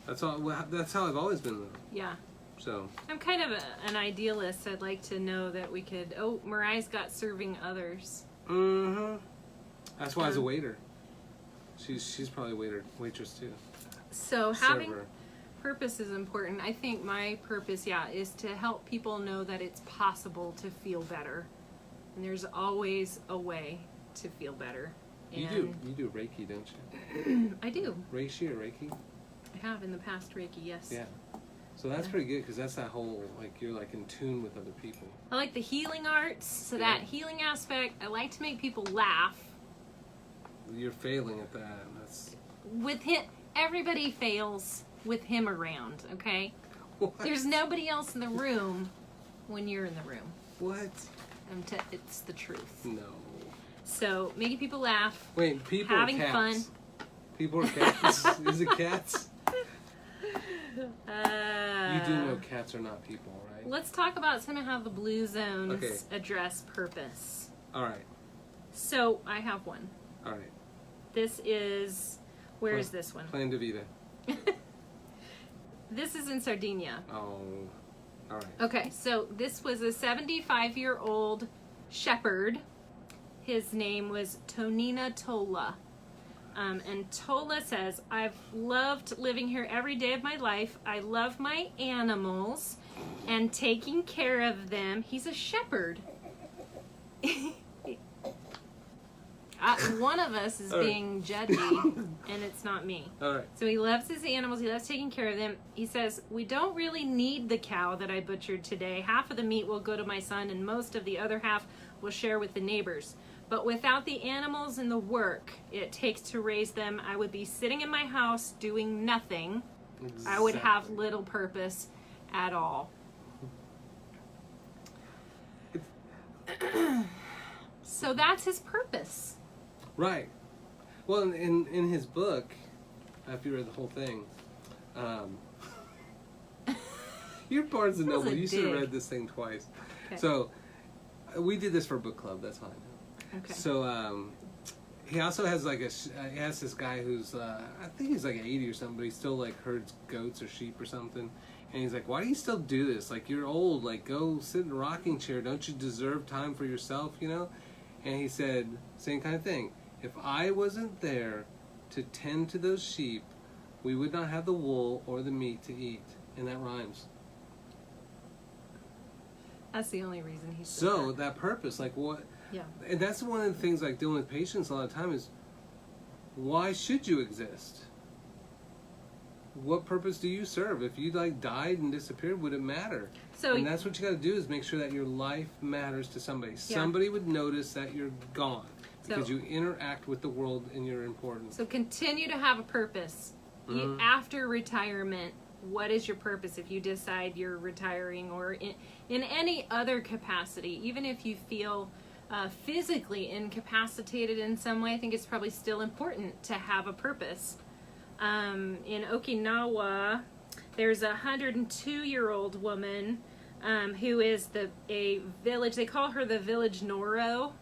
that's all. That's how I've always been, though. Yeah. So I'm kind of an idealist. I'd like to know that we could. Oh, Mariah's got serving others. Mm-hmm. That's why I was a waiter. She's probably a waitress too. So having purpose is important. I think my purpose, is to help people know that it's possible to feel better, and there's always a way to feel better. And you do Reiki, don't you? I do. Reishi or Reiki? I have in the past Reiki, yes. Yeah. So that's pretty good because that's that whole you're in tune with other people. I like the healing arts, so that healing aspect. I like to make people laugh. You're failing at that. That's with him. Everybody fails with him around. Okay. What? There's nobody else in the room when you're in the room. What? It's the truth. No. So making people laugh. Wait, people having or cats? fun. People or cats? Is it cats? You do know cats are not people, right? Let's talk about some of how the blue zones address purpose. All right. So I have one. All right. This is where is this one? Plan de vida. This is in Sardinia. Oh. All right. Okay, so this was a 75-year-old shepherd. His name was Tonina Tola. And Tola says, I've loved living here every day of my life. I love my animals and taking care of them. He's a shepherd. One of us is being judgy, and it's not me. All right. So he loves his animals. He loves taking care of them. He says, we don't really need the cow that I butchered today. Half of the meat will go to my son, and most of the other half will share with the neighbors. But without the animals and the work it takes to raise them, I would be sitting in my house doing nothing. Exactly. I would have little purpose at all. So that's his purpose. Right. Well, in his book, if you read the whole thing, you're Barnes & Noble. You should have read this thing twice. Okay. So we did this for book club. That's fine. Okay. So he also has he has this guy who's I think he's 80 or something, but he still herds goats or sheep or something. And he's like, why do you still do this? You're old. Go sit in a rocking chair. Don't you deserve time for yourself? And he said, same kind of thing. If I wasn't there to tend to those sheep, we would not have the wool or the meat to eat. And that rhymes. That's the only reason he said So that purpose, what? Yeah. And that's one of the things dealing with patients a lot of time is, why should you exist? What purpose do you serve? If you died and disappeared, would it matter? And that's what you got to do is make sure that your life matters to somebody. Yeah. Somebody would notice that you're gone because you interact with the world and you're important. So continue to have a purpose. Mm-hmm. After retirement, what is your purpose? If you decide you're retiring or in any other capacity, even if you feel physically incapacitated in some way, I think it's probably still important to have a purpose. In Okinawa, there's a 102-year-old woman who is a village. They call her the village Noro,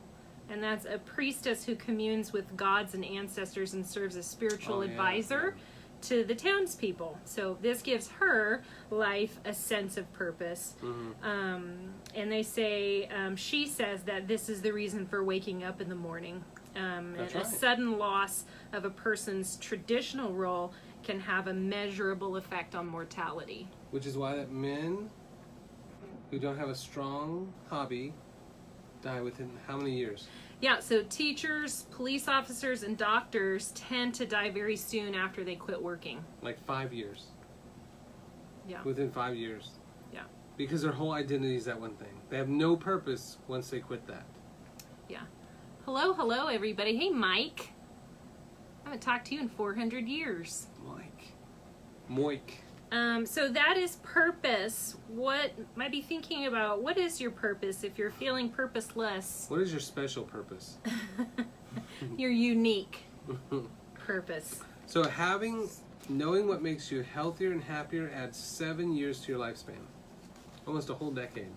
and that's a priestess who communes with gods and ancestors and serves as spiritual advisor to the townspeople. So this gives her life a sense of purpose. Mm-hmm. And they say, she says that this is the reason for waking up in the morning. A sudden loss of a person's traditional role can have a measurable effect on mortality. Which is why that men who don't have a strong hobby die within how many years? Yeah, so teachers, police officers, and doctors tend to die very soon after they quit working. 5 years. Yeah. Within 5 years. Yeah. because their whole identity is that one thing. They have no purpose once they quit that. Yeah. Hello, everybody. Hey, Mike. I haven't talked to you in 400 years. Moik. So that is purpose. What might be thinking about, what is your purpose if you're feeling purposeless? What is your special purpose? Your unique purpose. So knowing what makes you healthier and happier adds 7 years to your lifespan. Almost a whole decade.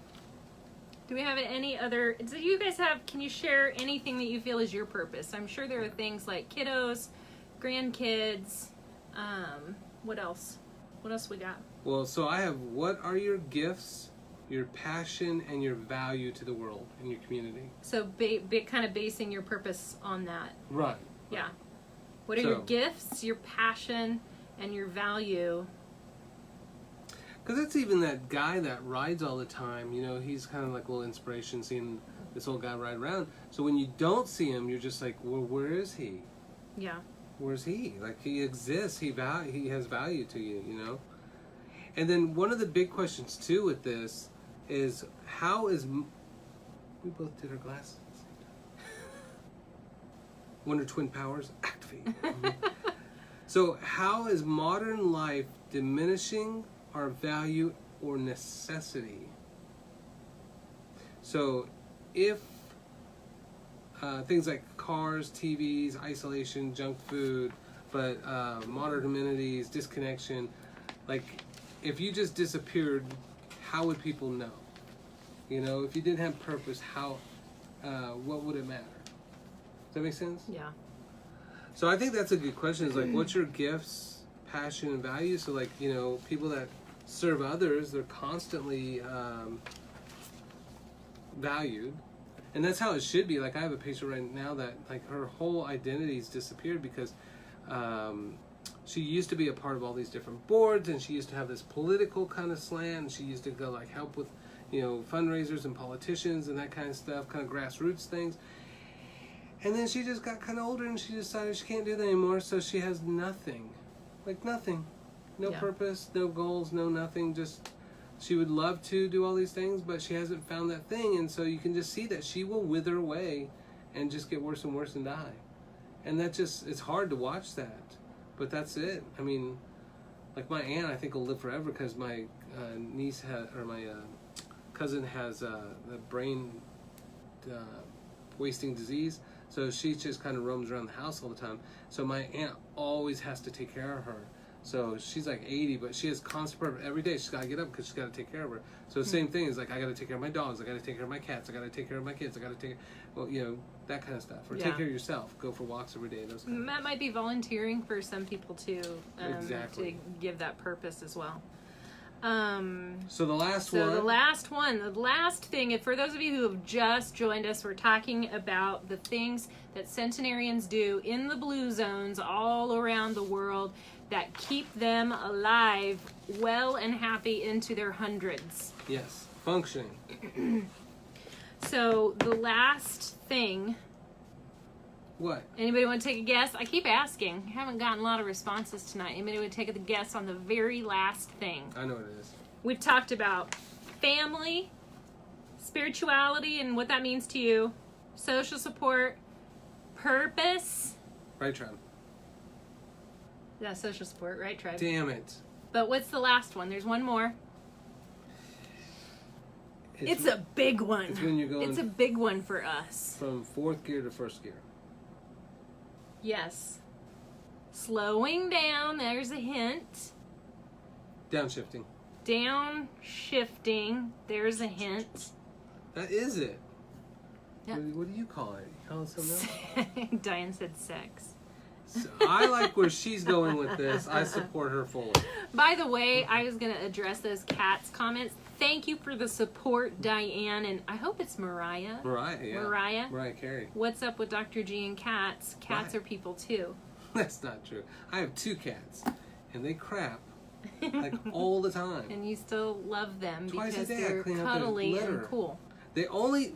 Do we have any other, do you guys can you share anything that you feel is your purpose? I'm sure there are things like kiddos, grandkids, what else? What else we got? Well, so I have, what are your gifts, your passion, and your value to the world and your community? So kind of basing your purpose on that. Right. Yeah. What are your gifts, your passion, and your value? Because it's even that guy that rides all the time, you know, he's kind of like a little inspiration seeing this old guy ride around. So when you don't see him, you're just like, well, where is he? Yeah. Where's he? Like, he exists. He has value to you, you know? And then one of the big questions, too, with this is, we both did our glasses. Wonder Twin Powers, activate. So how is modern life diminishing our value or necessity? So if things like cars, TVs, isolation, junk food, but modern amenities, disconnection, like if you just disappeared, how would people know? You know, if you didn't have purpose, what would it matter? Does that make sense? Yeah. So I think that's a good question. Is like, what's your gifts, passion, and value? So like, you know, people that serve others, they're constantly valued. And that's how it should be. Like, I have a patient right now that, like, her whole identity's disappeared because she used to be a part of all these different boards, and she used to have this political kind of slant, and she used to go, like, help with, you know, fundraisers and politicians and that kind of stuff, kind of grassroots things. And then she just got kind of older, and she decided she can't do that anymore, so she has nothing. Like, nothing. No purpose, no goals, no nothing, just... She would love to do all these things, but she hasn't found that thing, and so you can just see that she will wither away and just get worse and worse and die. And that just, it's hard to watch that, but that's it. I mean, like my aunt, I think will live forever because my my cousin has the brain wasting disease, so she just kind of roams around the house all the time. So my aunt always has to take care of her. So she's like 80, but she has constant purpose. Every day she's got to get up because she's got to take care of her. So the same thing is like, I got to take care of my dogs. I got to take care of my cats. I got to take care of my kids. I got to take, well, you know, that kind of stuff. Or take care of yourself. Go for walks every day. Those kind that might be volunteering for some people too. Exactly. To give that purpose as well. So the last thing, and for those of you who have just joined us, we're talking about the things that centenarians do in the blue zones all around the world that keep them alive, well and happy into their hundreds. Yes, functioning. So the last thing. What? Anybody want to take a guess? I keep asking. I haven't gotten a lot of responses tonight. Anybody would take a guess on the very last thing? I know what it is. We've talked about family, spirituality and what that means to you, social support, purpose. Right, Tribe. Yeah, social support, right, Tribe? Damn it. But what's the last one? There's one more. It's a big one. It's when you're going... It's a big one for us. From fourth gear to first gear. Yes. Slowing down, there's a hint. Downshifting. Downshifting, there's a hint. That is it. Yep. What do you call it? You call it something else? Diane said sex. So I like where she's going with this. I support her fully. By the way, I was going to address those cats comments. Thank you for the support, Diane, and I hope it's Mariah. Mariah, yeah. Mariah Carey. What's up with Dr. G and cats? Cats are people too. That's not true. I have 2 cats, and they crap like all the time. And you still love them Twice because a day they're I clean cuddly up their litter. and cool. They only,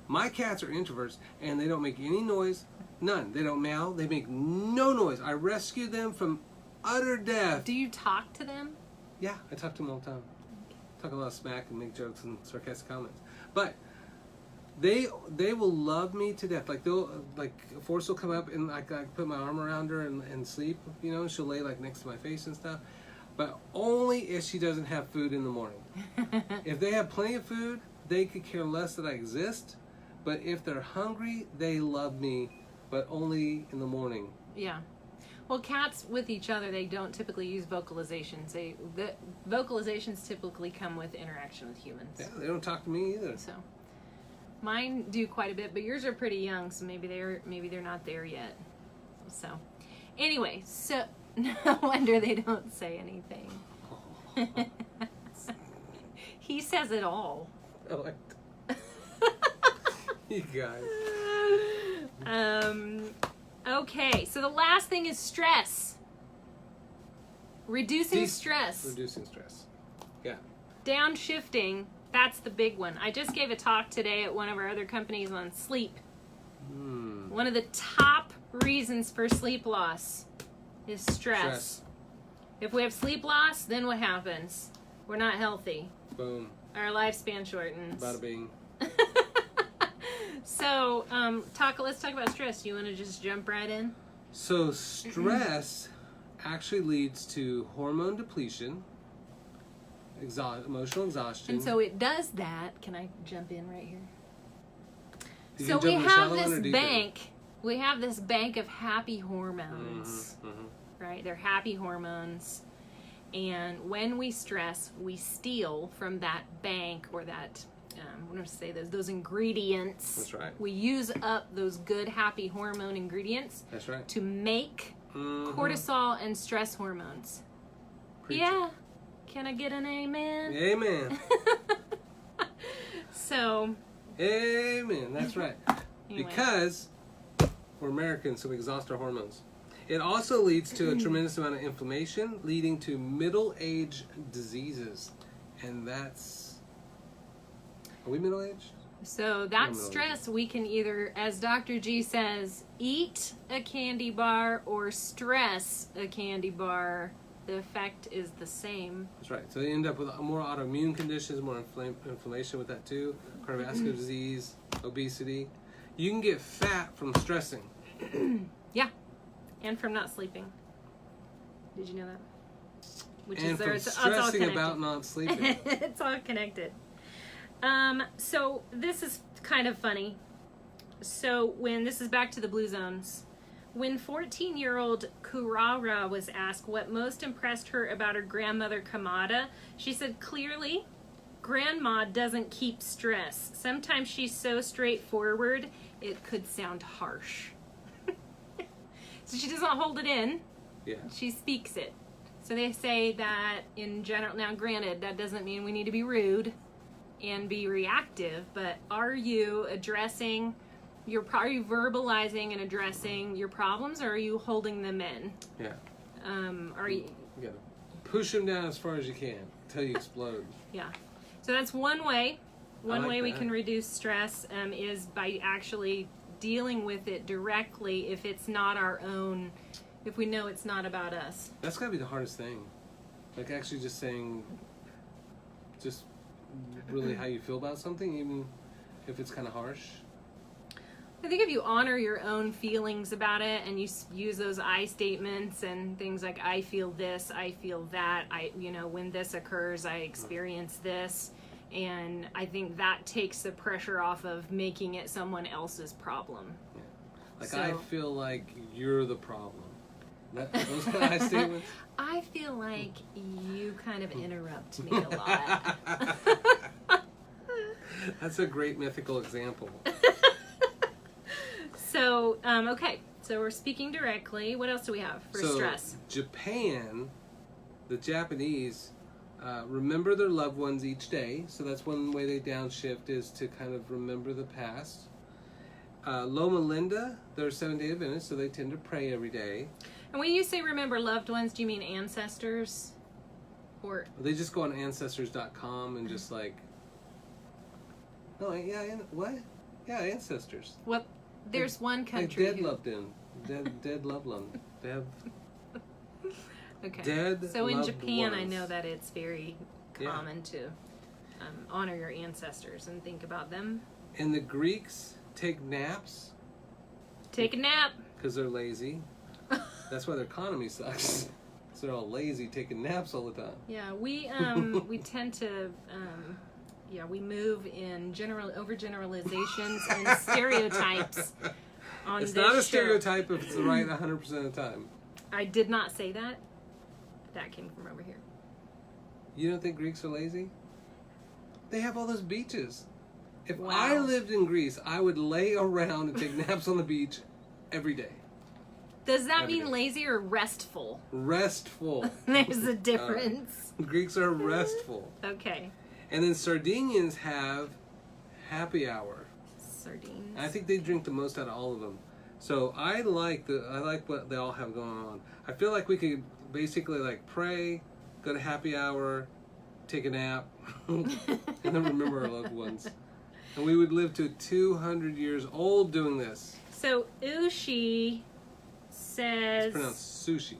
my cats are introverts, and they don't make any noise. None. They don't meow. They make no noise. I rescued them from utter death. Do you talk to them? Yeah, I talk to them all the time. talk a lot of smack and make jokes and sarcastic comments. But they will love me to death. Like Forrest will come up and I put my arm around her and sleep, you know, and she'll lay like next to my face and stuff. But only if she doesn't have food in the morning. If they have plenty of food, they could care less that I exist. But if they're hungry, they love me, but only in the morning. Yeah. Well, cats with each other, they don't typically use vocalizations. The vocalizations typically come with interaction with humans. Yeah, they don't talk to me either. So mine do quite a bit, but yours are pretty young, so maybe they're not there yet. So anyway, so no wonder they don't say anything. He says it all. Oh, you guys. Okay, so the last thing is stress. Reducing stress. Reducing stress. Yeah. Downshifting, that's the big one. I just gave a talk today at one of our other companies on sleep. One of the top reasons for sleep loss is stress. If we have sleep loss, then what happens? We're not healthy. Boom. Our lifespan shortens. Bada bing. So, let's talk about stress. Do you want to just jump right in? So stress actually leads to hormone depletion, emotional exhaustion. And so it does that. Can I jump in right here? You So can we jump in the have shallow end or this deep end. bank. We have this bank of happy hormones, right? They're happy hormones. And when we stress, we steal from that bank or that, I'm going to say those ingredients. That's right. We use up those good, happy hormone ingredients. That's right. To make cortisol and stress hormones. Preach Yeah. Can I get an amen? Amen. So. Amen. That's right. Anyway. Because we're Americans, so we exhaust our hormones. It also leads to a tremendous amount of inflammation, leading to middle-age diseases. And that's... Are we middle-aged? So that stress, we can either, as Dr. G says, eat a candy bar or stress a candy bar. The effect is the same. That's right. So they end up with more autoimmune conditions, more inflammation with that too, cardiovascular disease, obesity. You can get fat from stressing. Yeah. And from not sleeping. Did you know that? It's all stressing about not sleeping. It's all connected. So this is kind of funny. So this is back to the blue zones. When 14-year-old Kurara was asked what most impressed her about her grandmother Kamada, she said clearly, Grandma doesn't keep stress. Sometimes she's so straightforward, it could sound harsh. So she doesn't hold it in. Yeah. She speaks it. So they say that in general, now granted, that doesn't mean we need to be rude and be reactive, but are you addressing are you verbalizing and addressing your problems, or are you holding them in? Yeah. Are you... You gotta push them down as far as you can until you explode. Yeah. So that's one way. One way we that. can reduce stress is by actually dealing with it directly if it's not our own, if we know it's not about us. That's gotta be the hardest thing. Like actually just saying just really how you feel about something, even if it's kind of harsh. I think if you honor your own feelings about it and you use those I statements and things like I feel this, I feel that, when this occurs, I experience this. And I think that takes the pressure off of making it someone else's problem. Yeah. Like, I feel like you're the problem. Those kind of I statements? I feel like you kind of interrupt me a lot. That's a great mythical example. So, okay. So we're speaking directly. What else do we have for stress? Japan, the Japanese, remember their loved ones each day. So that's one way they downshift, is to kind of remember the past. Loma Linda, they're Seventh-day Adventists, so they tend to pray every day. And when you say remember loved ones, do you mean ancestors? Or they just go on ancestors.com and just like... Oh, yeah, what? Yeah, ancestors. What? There's one country. Like dead loved in. Dead loved one. Okay. Dead so in loved Japan, ones. I know that it's very common to honor your ancestors and think about them. And the Greeks take naps Take a nap. because they're lazy. That's why their economy sucks. So they're all lazy, taking naps all the time. Yeah, we tend to we move in overgeneralizations and stereotypes on It's this not a show. stereotype if it's right 100% of the time. I did not say that. That came from over here. You don't think Greeks are lazy? They have all those beaches. If Wow. I lived in Greece, I would lay around and take naps on the beach every day. Does that Every mean day. lazy or restful? Restful. There's a difference. Greeks are restful. Okay. And then Sardinians have happy hour. Sardines. I think they drink the most out of all of them. So I like what they all have going on. I feel like we could basically like pray, go to happy hour, take a nap, and then remember our loved ones. And we would live to 200 years old doing this. So Ushi says. It's pronounced sushi.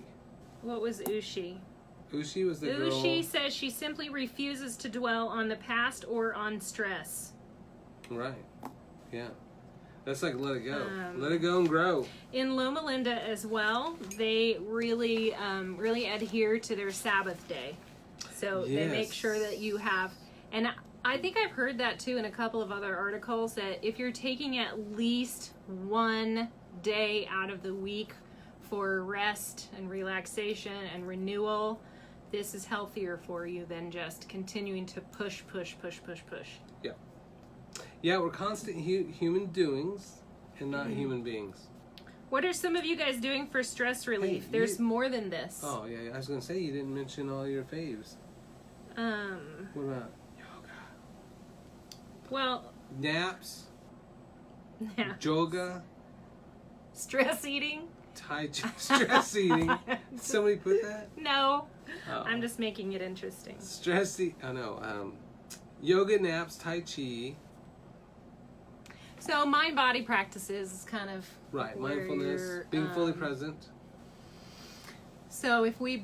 What was Ushi? Ushi was the girl. Ushi says she simply refuses to dwell on the past or on stress. Right. Yeah. That's like let it go. Um, Let it go and grow. In Loma Linda as well, they really adhere to their Sabbath day. So they make Yes. sure that you have, and I think I've heard that too in a couple of other articles, that if you're taking at least one day out of the week for rest and relaxation and renewal, this is healthier for you than just continuing to push. Yeah. Yeah, we're constant human doings and not human beings. What are some of you guys doing for stress relief? Hey, There's more than this. Oh, yeah. I was going to say you didn't mention all your faves. What about yoga? Well, Naps, yeah. yoga, Stress eating? tai chi, stress eating. Did somebody put that? No. Oh. I'm just making it interesting. Stress eat. I know. Yoga, naps, tai chi. So mind body practices is kind of Right. where Mindfulness, you're, being fully present. So if we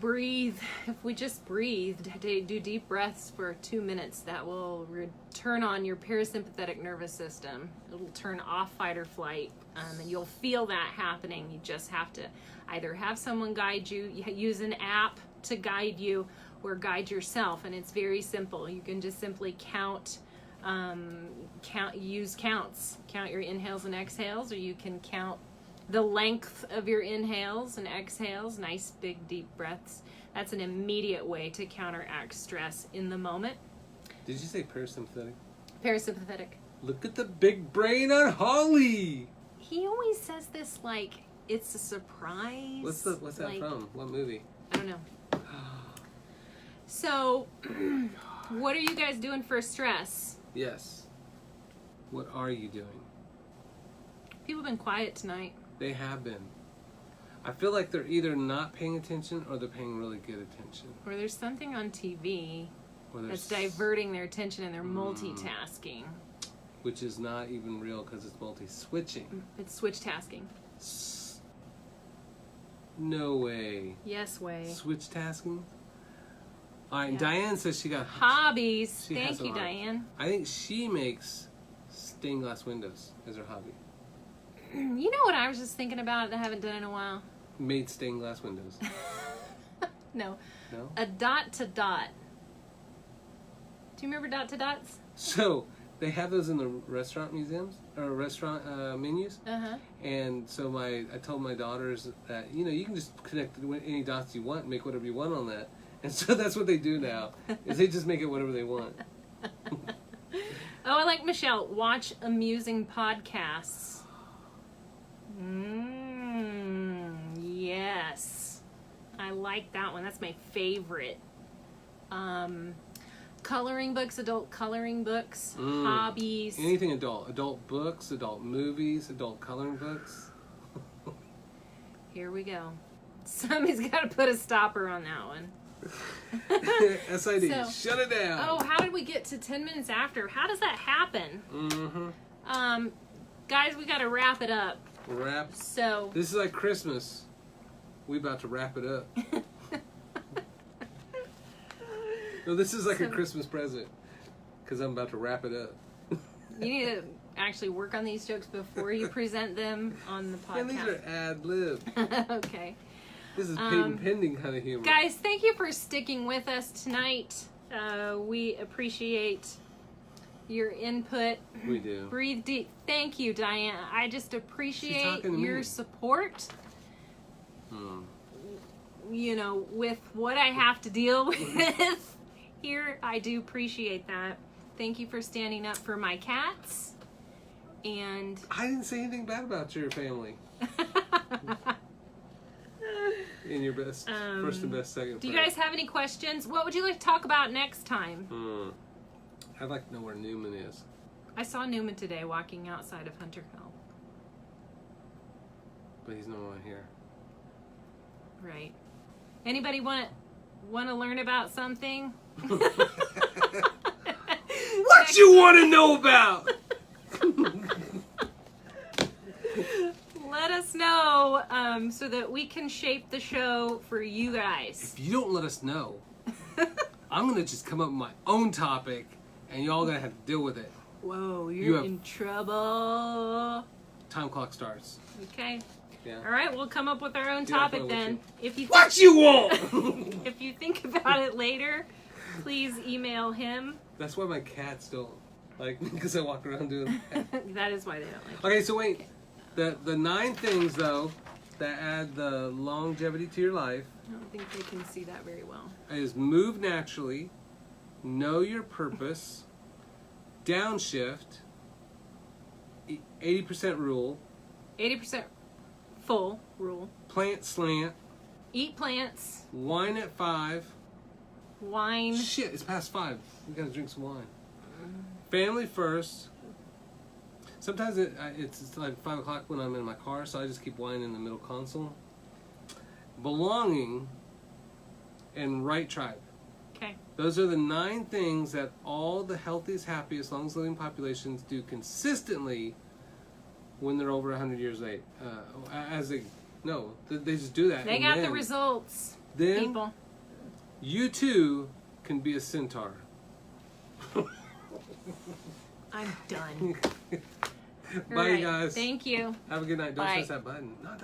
just breathe, do deep breaths for 2 minutes, that will turn on your parasympathetic nervous system. It'll turn off fight or flight, and you'll feel that happening. You just have to either have someone guide you, use an app to guide you, or guide yourself. And it's very simple. You can just simply use counts. Count your inhales and exhales, or you can count the length of your inhales and exhales, nice big deep breaths. That's an immediate way to counteract stress in the moment. Did you say parasympathetic? Parasympathetic. Look at the big brain on Holly. He always says this like it's a surprise. What's that like, from? What movie? I don't know. So, what are you guys doing for stress? Yes. What are you doing? People have been quiet tonight. They have been. I feel like they're either not paying attention or they're paying really good attention. Or there's something on TV Or they're that's diverting their attention and they're multitasking. Which is not even real because it's multi-switching. It's switch tasking. No way. Yes, way. Switch tasking? Alright, Yeah. Diane says she got... Hobbies. She has Thank you, a lot. Diane. I think she makes stained glass windows as her hobby. You know what I was just thinking about that I haven't done in a while? Made stained glass windows. No. No? A dot to dot. Do you remember dot to dots? So, they have those in the restaurant museums, or restaurant menus. Uh-huh. And so I told my daughters that, you can just connect any dots you want and make whatever you want on that. And so that's what they do now, is they just make it whatever they want. Oh, I like Michelle. Watch amusing podcasts. Yes. I like that one. That's my favorite. Coloring books, adult coloring books, hobbies. Anything adult. Adult books, adult movies, adult coloring books. Here we go. Somebody's got to put a stopper on that one. SID, So- shut it down. Oh, how did we get to 10 minutes after? How does that happen? Mm-hmm. Guys, we got to wrap it up. Wrap. So, This is like Christmas. We about to wrap it up. No, this is like a Christmas present. because I'm about to wrap it up. You need to actually work on these jokes before you present them on the podcast. And these are ad-lib. Okay. This is patent pending kind of humor. Guys, thank you for sticking with us tonight. We appreciate your input. We do. Breathe deep. Thank you, Diane. I just appreciate to your me. support. You know, with what I have to deal with here, I do appreciate that. Thank you for standing up for my cats. And I didn't say anything bad about your family. In your best, first and best second. Do you guys have any questions? What would you like to talk about next time? I'd like to know where Newman is. I saw Newman today walking outside of Hunter Hill. But he's no one here. Right. Anybody want to learn about something? What you want to know about? Let us know so that we can shape the show for you guys. If you don't let us know, I'm going to just come up with my own topic and y'all going to have to deal with it. Whoa, you're in trouble. Time clock starts. Okay. Yeah. All right, we'll come up with our own topic then. What you want? If you think about it later, please email him. That's why my cats don't like me, because I walk around doing that. That is why they don't like Okay, so wait. The 9 things, though, that add the longevity to your life I don't think they can see that very well. is move naturally, know your purpose, downshift, 80% rule, 80% full rule. plant slant, Eat plants. wine at 5. Wine. Shit, it's past 5. We gotta drink some wine. Family first. Sometimes it's like 5 o'clock when I'm in my car, so I just keep wine in the middle console. Belonging and right tribe. Okay. Those are the 9 things that all the healthiest, happiest, longest living populations do consistently when they're over 100 years old. They just do that. They got the results, Then people. you too can be a centaur. I'm done. Bye, All right, guys. Thank you. Have a good night. Don't Bye. press that button. No,